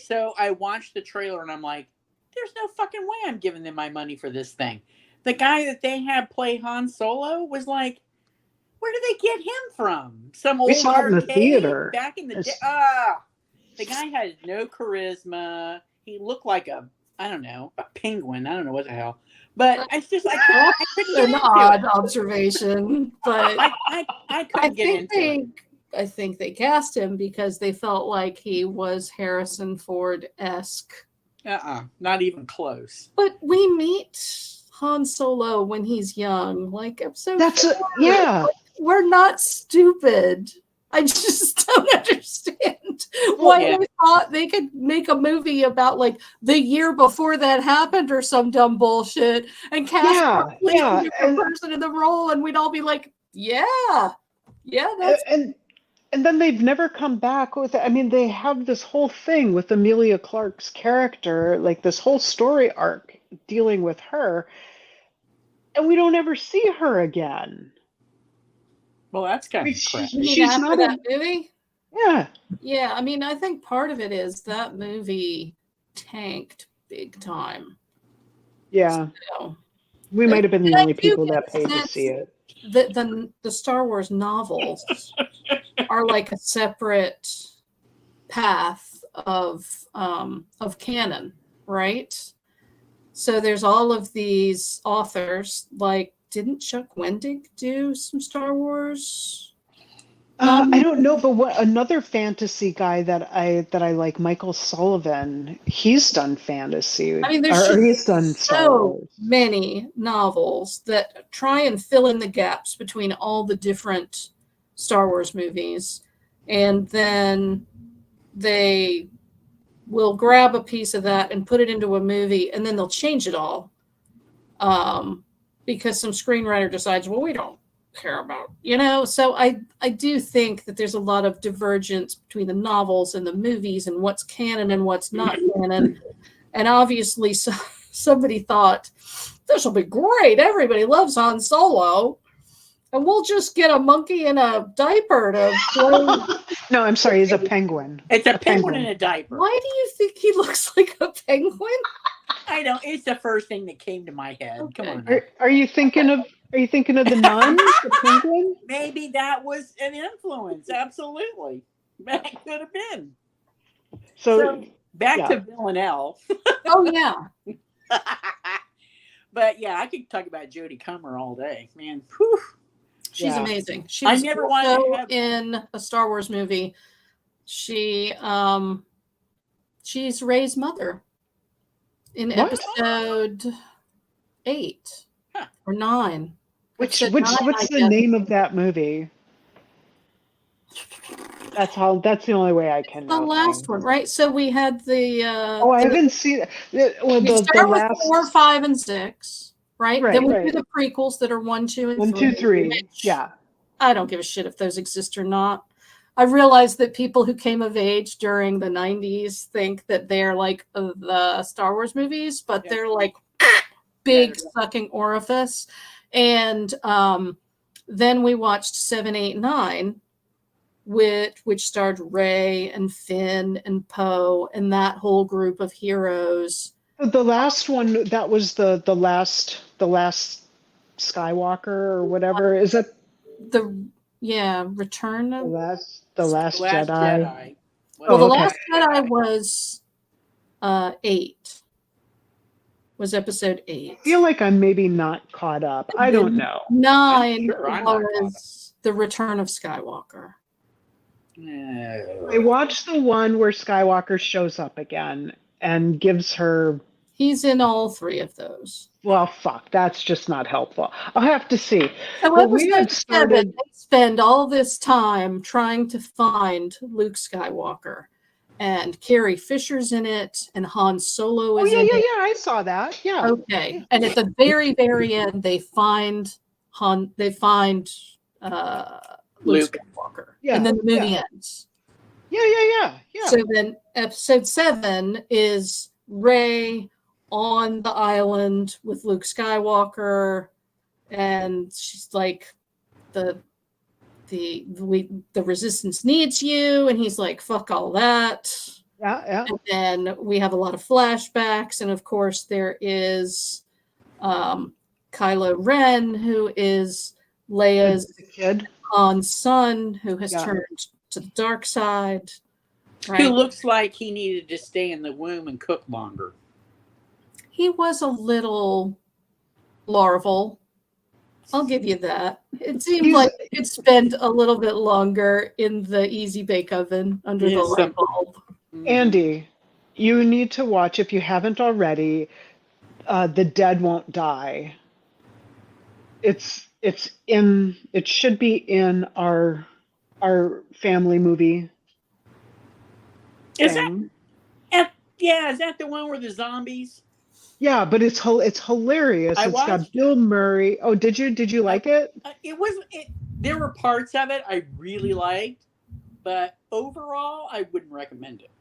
So I watched the trailer, and I'm like, there's no fucking way I'm giving them my money for this thing. The guy that they had play Han Solo was like, where did they get him from? Some We old saw it in the arcade theater. back in the day? The guy had no charisma. He looked like a penguin. I don't know what the hell. But it's just I couldn't get An into odd it. observation, but I couldn't get into it. I think they cast him because they felt like he was Harrison Ford-esque. Not even close. But we meet Han Solo when he's young, like episode. Yeah. We're not stupid. I just don't understand why they thought they could make a movie about like the year before that happened or some dumb bullshit and cast a completely different person in the role, and we'd all be like, yeah, that's and then they've never come back with it. I mean, they have this whole thing with Amelia Clark's character, like this whole story arc dealing with her, and we don't ever see her again. Well, that's kind of crap. She's after that movie? Yeah. Yeah, I mean, I think part of it is that movie tanked big time. Yeah. So, we might have been the only people that paid to see it. The Star Wars novels are like a separate path of canon, right? So there's all of these authors, like, didn't Chuck Wendig do some Star Wars? I don't know, but another fantasy guy that I like, Michael Sullivan, he's done fantasy. I mean, he's done Star Wars. Many novels that try and fill in the gaps between all the different Star Wars movies, and then they will grab a piece of that and put it into a movie, and then they'll change it all. Because some screenwriter decides, well, we don't care about, So I do think that there's a lot of divergence between the novels and the movies and what's canon and what's not canon. And obviously somebody thought, this will be great. Everybody loves Han Solo. And we'll just get a monkey in a diaper to play. No, I'm sorry. He's a penguin. It's a penguin in a diaper. Why do you think he looks like a penguin? I don't. It's the first thing that came to my head. Okay. Come on. Are you thinking of the nun, the penguin? Maybe that was an influence. Absolutely, that could have been. So back to Villanelle. Oh yeah. But yeah, I could talk about Jodie Comer all day, man. Whew. She's amazing. I never wanted to have in a Star Wars movie. She's Rey's mother in episode 8 or 9. What's the name of that movie? That's the only way I can know. The last one, right? So we had the I haven't seen it. Well, the last 4, 5, and 6, right? Then we do the prequels that are 1, 2, and 3. 1, 2, 3. Yeah. I don't give a shit if those exist or not. I realize that people who came of age during the 90s think that they're like the Star Wars movies, but they're like big sucking orifice. And then we watched 7, 8, 9, which starred Rey and Finn and Poe and that whole group of heroes. The last one, that was the last Skywalker or whatever. Is that Return of the last Jedi. Well, the last Jedi was 8. was episode 8. I feel like I'm maybe not caught up. I don't know. 9 sure I'm not was The Return of Skywalker. I watched the one where Skywalker shows up again and gives her. He's in all 3 of those. Well, fuck, that's just not helpful. I'll have to see. So But we had episode 7, started. they spend all this time trying to find Luke Skywalker. And Carrie Fisher's in it, and Han Solo is in it. Yeah, I saw that. Yeah. Okay. Yeah. And at the very, very end, they find Luke Skywalker. Yeah, And then the movie ends. Yeah. So then episode 7 is Rey on the island with Luke Skywalker, and she's like, the resistance needs you, and he's like, fuck all that. Yeah. And then we have a lot of flashbacks, and of course there is Kylo Ren, who is Leia's kid, Han's son, who has turned to the dark side. Right? Who looks like he needed to stay in the womb and cook longer. He was a little larval. I'll give you that. It seemed like he could spend a little bit longer in the easy bake oven under the light bulb. Andy, you need to watch, if you haven't already, The Dead Won't Die. It should be in our family movie. Is that the one where the zombies? Yeah, but it's hilarious. It's got Bill Murray. Oh, did you like it? There were parts of it I really liked, but overall, I wouldn't recommend it.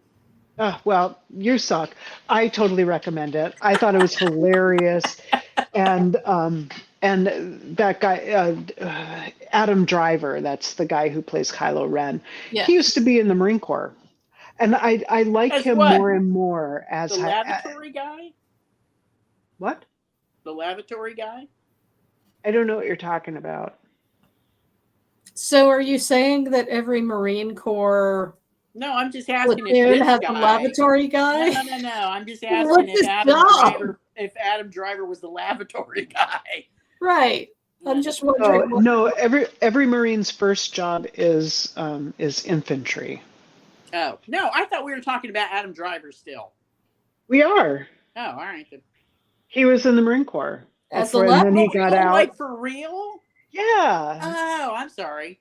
Well, you suck. I totally recommend it. I thought it was hilarious, and that guy, Adam Driver, that's the guy who plays Kylo Ren. Yeah. He used to be in the Marine Corps, and I like him more and more as the lavatory guy. What? The lavatory guy? I don't know what you're talking about. So are you saying that every Marine Corps... No, I'm just asking if this has guy... a lavatory guy? No. I'm just asking if Adam Driver was the lavatory guy. Right. I'm just wondering. No, every Marine's first job is infantry. Oh, no, I thought we were talking about Adam Driver still. We are. Oh, all right. He was in the Marine Corps. As and then he got out. Like for real? Yeah. Oh, I'm sorry.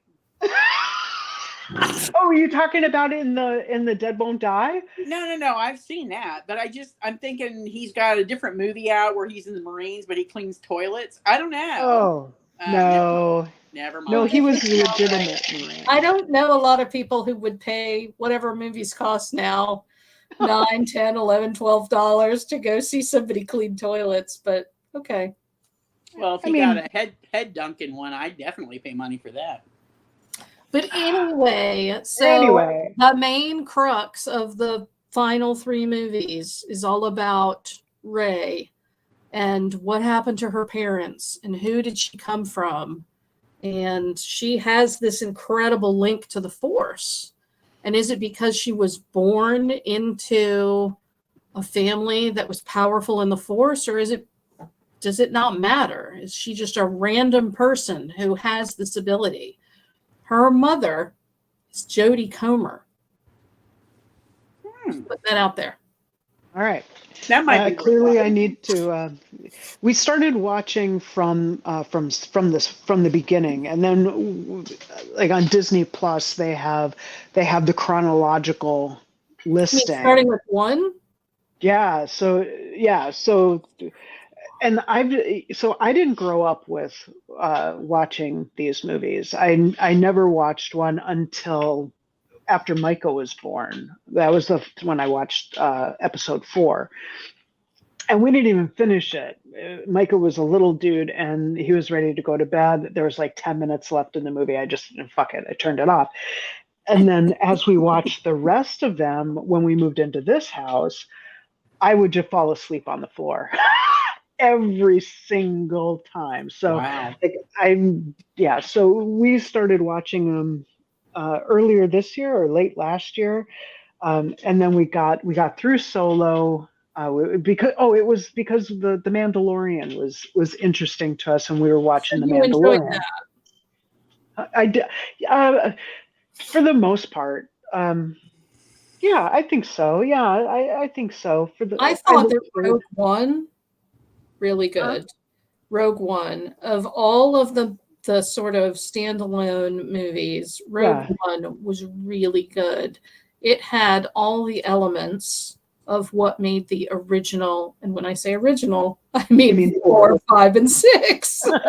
Oh, you talking about in the Dead Won't Die? No. I've seen that, but I'm thinking he's got a different movie out where he's in the Marines, but he cleans toilets. I don't know. Oh, no. Never mind. No, he was a legitimate Marine. I don't know a lot of people who would pay whatever movies cost now, $9, $10, $11, $12 to go see somebody clean toilets, but okay. Well, if he got a head dunking one, I'd definitely pay money for that. But anyway, the main crux of the final 3 movies is all about Rey and what happened to her parents and who did she come from. And she has this incredible link to the Force. And is it because she was born into a family that was powerful in the Force, or does it not matter? Is she just a random person who has this ability? Her mother is Jodie Comer. Put that out there. All right. That might be clearly. I need to. We started watching from the beginning, and then like on Disney Plus, they have the chronological listing. Starting with 1. Yeah. So. And I didn't grow up with watching these movies. I never watched one until after Micah was born. That was when I watched episode 4, and we didn't even finish it. Micah was a little dude, and he was ready to go to bed. There was like 10 minutes left in the movie. I just fuck it. I turned it off. And then as we watched the rest of them, when we moved into this house, I would just fall asleep on the floor. Every single time. So wow. So we started watching them earlier this year or late last year. And then we got through Solo. It was because the Mandalorian was interesting to us, and we were So watching the you enjoyed Mandalorian. that. I did, uh, for the most part. Yeah, I think so. Yeah, I think so. I I thought looked that through. Rogue One really good. Rogue One, of all of the sort of standalone movies, Rogue Yeah, One was really good. It had all the elements of what made the original, and when I say original, I you mean mean 4, 5, and 6. four?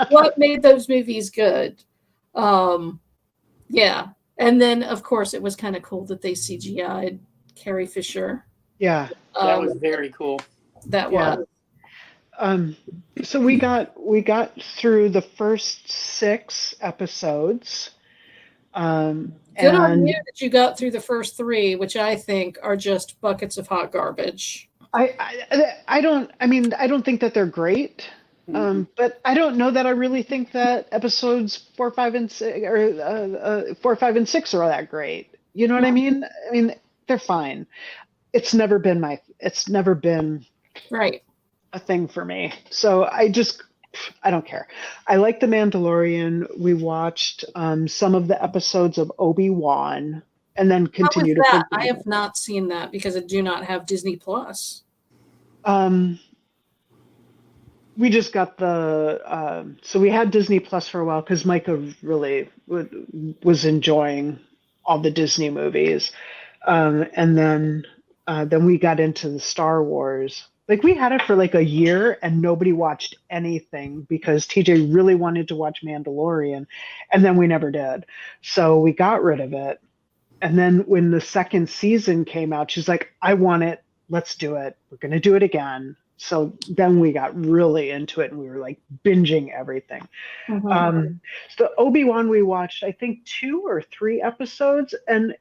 What made those movies good? Um, yeah. And then, of course, it was kind of cool that they CGI'd Carrie Fisher. Yeah, That Um, was very cool. that yeah. was. Um, so we got through the first 6 episodes, Good on and you that you got through the first 3, which I think are just buckets of hot garbage. I don't. I mean, I don't think that they're great. Mhm. But I don't know that I really think that episodes 4, 5, and 6, or 4, 5, and 6 are all that great. You know what I mean? I mean, they're fine. It's never been Right. a thing for me. So I don't care. I like The Mandalorian. We watched some of the episodes of Obi-Wan and then How was continue to that? forget I about have not seen that because I do not have Disney Plus. it. We just got so we had Disney Plus for a while because Micah really was enjoying all the Disney movies. And then we got into the Star Wars. Like we had it for like a year and nobody watched anything because TJ really wanted to watch Mandalorian, and then we never did. So we got rid of it. And then when the second season came out, she's like, I want it. Let's do it. We're going to do it again. So then we got really into it and we were like binging everything. Mhm. So Obi-Wan, we watched, I think, 2 or 3 episodes, and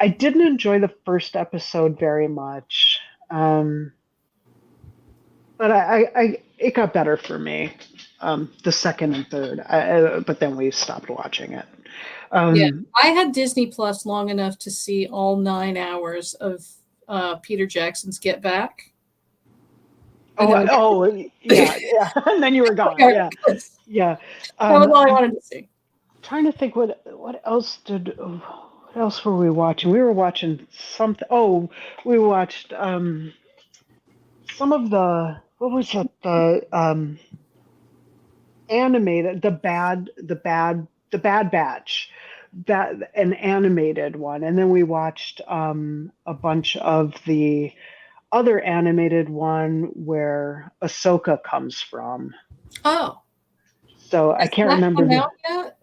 I didn't enjoy the first episode very much. But it got better for me, the second and third. But then we stopped watching it. Yeah. Um, I had Disney Plus long enough to see all 9 hours of Peter Jackson's Get Back. And then yeah. And then you were gone. okay, Yeah, yeah. that was all I wanted to see. Trying to think what else were we watching? We were watching something. Oh, we watched some of the what was it? The animated, the Bad Batch, that an animated one, and then we watched a bunch of the other animated one where Ahsoka comes from. Oh, So I has can't that remember come the. out yet?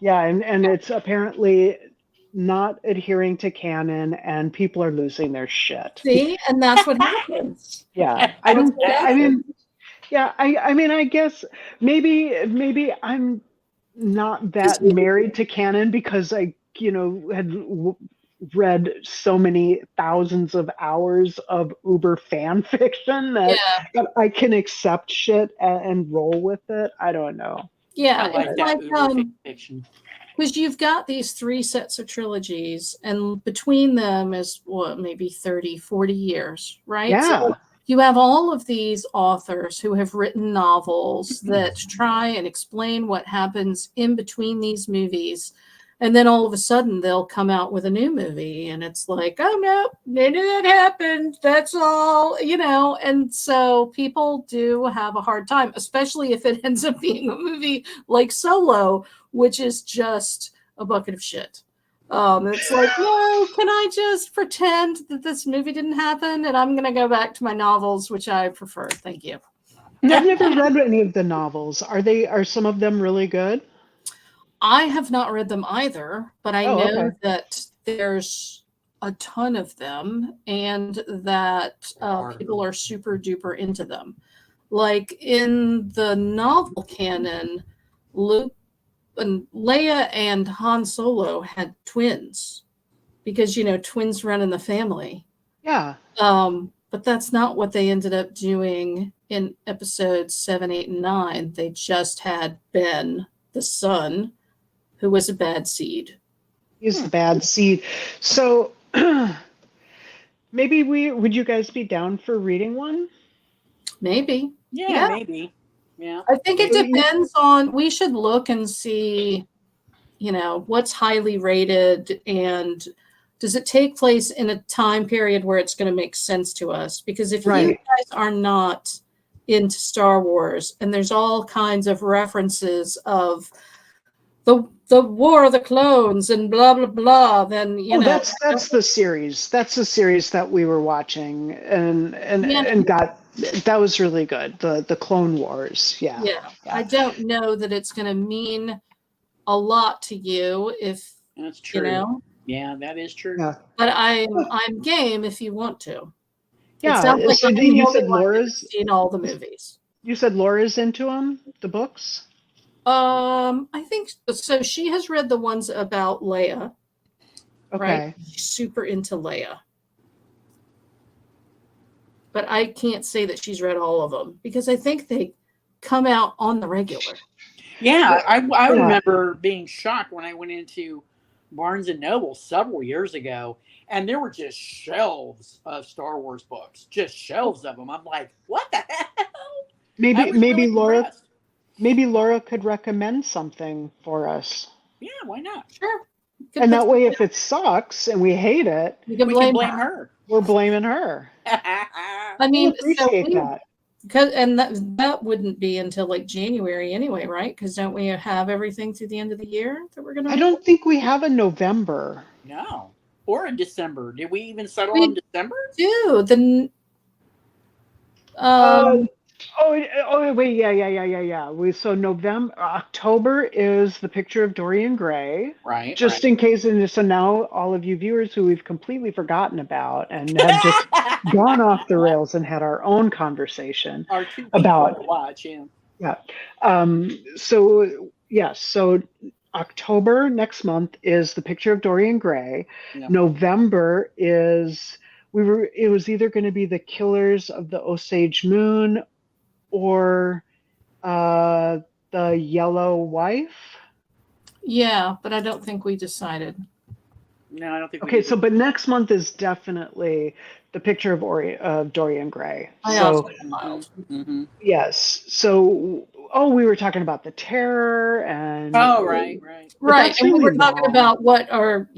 Yeah, and it's apparently not adhering to canon, and people are losing their shit. See, and that's what happens. Yeah, I That's don't. what I happens. mean, yeah, I mean, I guess maybe I'm not that married to canon because I, had read so many thousands of hours of Uber fan fiction that, Yeah, that I can accept shit and roll with it. I don't know. yeah. I like It's that like Uber fiction. because you've got these 3 sets of trilogies, and between them is what, maybe 30, 40 years, right? Yeah, So you have all of these authors who have written novels that try and explain what happens in between these movies. And then all of a sudden they'll come out with a new movie and it's like, oh no, none of that happened. That's all. And so people do have a hard time, especially if it ends up being a movie like Solo, which is just a bucket of shit. It's like, no, can I just pretend that this movie didn't happen and I'm going to go back to my novels, which I prefer. Thank you. I've never read any of the novels. Are some of them really good? I have not read them either, but I Oh, know okay. that there's a ton of them and that people are super duper into them. Like in the novel canon, Luke and Leia and Han Solo had twins because twins run in the family. Yeah. But that's not what they ended up doing in episodes 7, 8, and 9. They just had Ben, the son, who was a bad seed. He's the bad seed. So Maybe would you guys be down for reading one? Maybe. Yeah, Yeah. maybe. Yeah. I think it So depends on, we should look and see, what's highly rated, and does it take place in a time period where it's going to make sense to us? Because if you right. guys are not into Star Wars and there's all kinds of references of the War of the Clones and blah blah blah, then Oh, that's the series. That's the series that we were watching yeah, and got that was really good. The Clone Wars. Yeah. yeah. I Yeah. don't know that it's going to mean a lot to you if That's you true. know, Yeah, that is true. Yeah. but I'm game if you want to. It sounds Yeah. like So I'm the you only said one that has seen all the movies. you said Laura's into them, the books? I think so. She has read the ones about Leia, right? Okay. She's super into Leia. But I can't say that she's read all of them because I think they come out on the regular. Yeah, I Yeah. remember being shocked when I went into Barnes and Noble several years ago, and there were just shelves of Star Wars books, just shelves of them. I'm like, what the hell? I Maybe was really impressed. maybe Laura could recommend something for us. Yeah, why not? Sure. You can And put that way if it sucks and we hate it, you can We can blame blame her. her. we're blaming her. I We'll mean, so appreciate that. because that wouldn't be until like January anyway, right? Because don't we have everything through the end of the year that we're gonna I read? don't think we have a November. No. Or in December. Did we even settle on We December? do the Uh, um oh, wait, yeah. So October is the picture of Dorian Gray. Right, Just in case, and so now all of you viewers who we've completely forgotten about and have just right. gone off the rails and had our own conversation Our two people to about, watch, yeah. yeah. So yes, so October next month is the picture of Dorian Gray. Yeah. November is it was either going to be the Killers of the Osage Moon or uh, the Yellow Wife. yeah, but I don't think we decided. No, I don't think we Okay, did. so but next month is definitely the picture of Dorian Gray. I also So filed. Mm-hmm. yes, so we were talking about the Terror and Oh, right. but Right. that's And we really were talking long, about what our,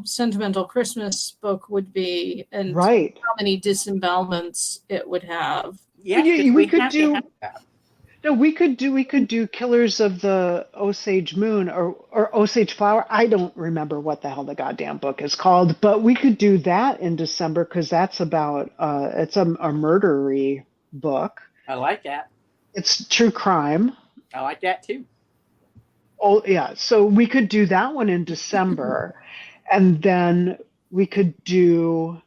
sentimental Christmas book would be and right? how many disembowelments it would have. Well, Yes, because yeah, we we could have to have do that. no, we could do Killers of the Osage Moon or Osage Flower. I don't remember what the hell the goddamn book is called, but we could do that in December because that's about it's a murdery book. I like that. It's true crime. I like that too. Oh yeah, so we could do that one in December, and then we could do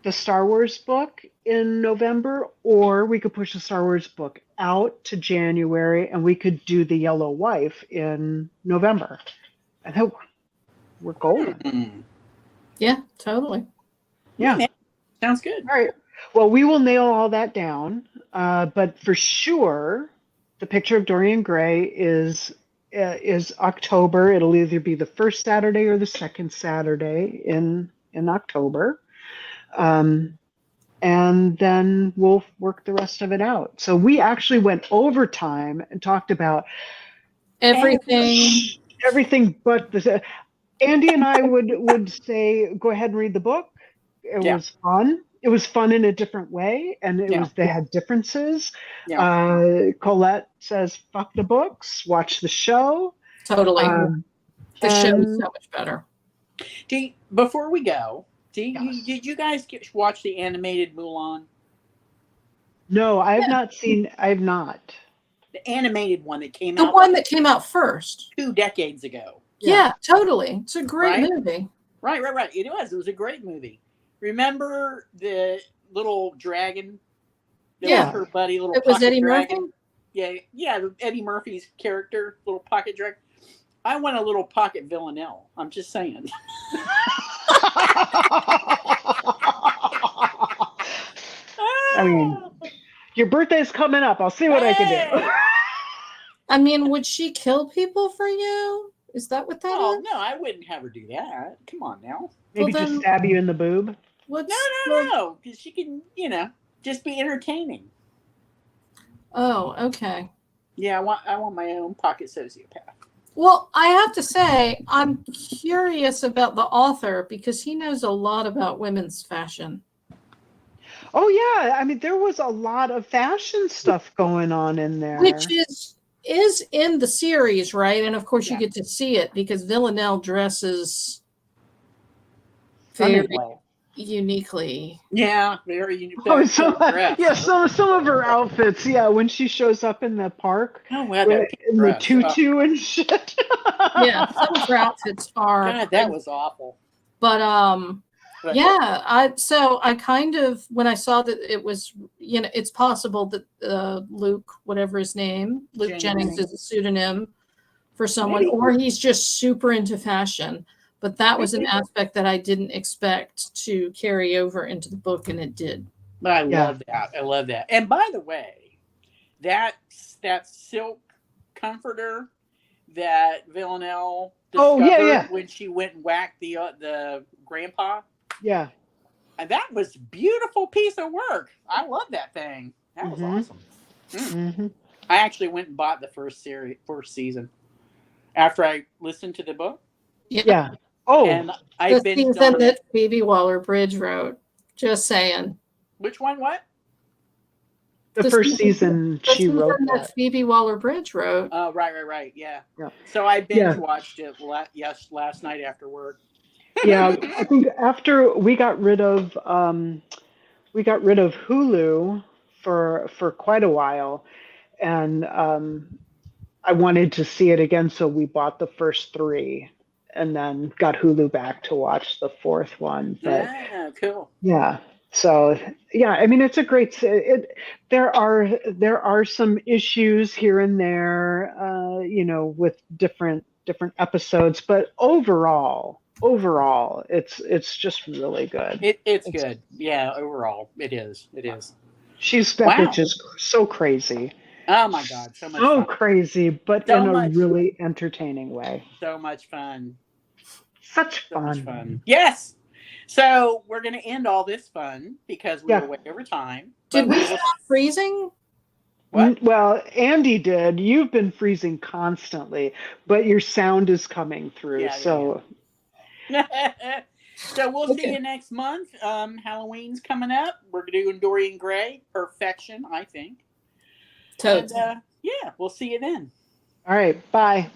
the Star Wars book in November, or we could push the Star Wars book out to January and we could do the Yellow Wife in November. And then we're golden. Mm. Yeah, totally. Yeah. Yeah, sounds good. All right. Well, we will nail all that down. But for sure, the picture of Dorian Gray is October. It'll either be the first Saturday or the second Saturday in October. And then we'll work the rest of it out. So we actually went overtime and talked about Everything. everything but the. Andy and I would say go ahead and read the book. It Yeah, was fun. It was fun in a different way, and yeah, they had differences. yeah. Colette says, "Fuck the books, watch the show." Totally. The show is And so much better. Before we go, yes. did you guys watch the animated Mulan? No, I have Yeah. not seen. I have not. The animated one that came The out one like that came out first. 2 decades ago. Yeah, totally. It's a great Right? movie. Right. It was. It was a great movie. Remember the little dragon? That Yeah. was her buddy, little It was pocket Eddie dragon. Murphy? Yeah, Eddie Murphy's character, little pocket dragon. I want a little pocket Villanelle. I'm just saying. I mean, your birthday's coming up. I'll see what I can do. Hey! I mean, would she kill people for you? Is that what that Oh is? no, I wouldn't have her do that. Come on now. Maybe Well, just then- stab you in the boob. No, because she can, just be entertaining. Oh, okay. Yeah, I want my own pocket sociopath. Well, I have to say, I'm curious about the author because he knows a lot about women's fashion. Oh yeah, I mean there was a lot of fashion stuff going on in there. Which is in the series, right? And of course you get to see it because Villanelle dresses very uniquely. Yeah, very unique. Oh, some of her outfits, when she shows up in the park in the tutu and shit. Yeah, some of her outfits are God, that was awful. But I kind of, when I saw that it was, it's possible that Luke, whatever his name, Luke Jennings is a pseudonym for someone, or he's just super into fashion. But that was an aspect that I didn't expect to carry over into the book, and it did. But I love that. I love that. And by the way, that silk comforter that Villanelle discovered when she went and whacked the grandpa. Yeah. And that was a beautiful piece of work. I love that thing. That was awesome. Mm-hmm. I actually went and bought the first season after I listened to the book. Yeah. Oh, and I binged on that Phoebe Waller-Bridge wrote. Just saying. Which one? What? The first season she wrote that Phoebe Waller-Bridge wrote. Oh, right. Yeah. So I binge watched it last night after work. Yeah, I think after we got rid of Hulu for quite a while, and I wanted to see it again, so we bought the first 3, and then got Hulu back to watch the 4th one. But cool. Yeah. So I mean it's a great. There are some issues here and there, with different episodes, but overall, it's just really good. It's good. Yeah, overall, it is. That bitch is so crazy. Oh my God, so much so fun. crazy, but in a really entertaining way. So much fun. Much fun. Yes. So we're going to end all this fun because we were way over time. Did we stop freezing? What? Well, Andy did. You've been freezing constantly, but your sound is coming through. So we'll see you next month. Halloween's coming up. We're doing Dorian Gray. Perfection, I think. And, we'll see you then. All right. Bye.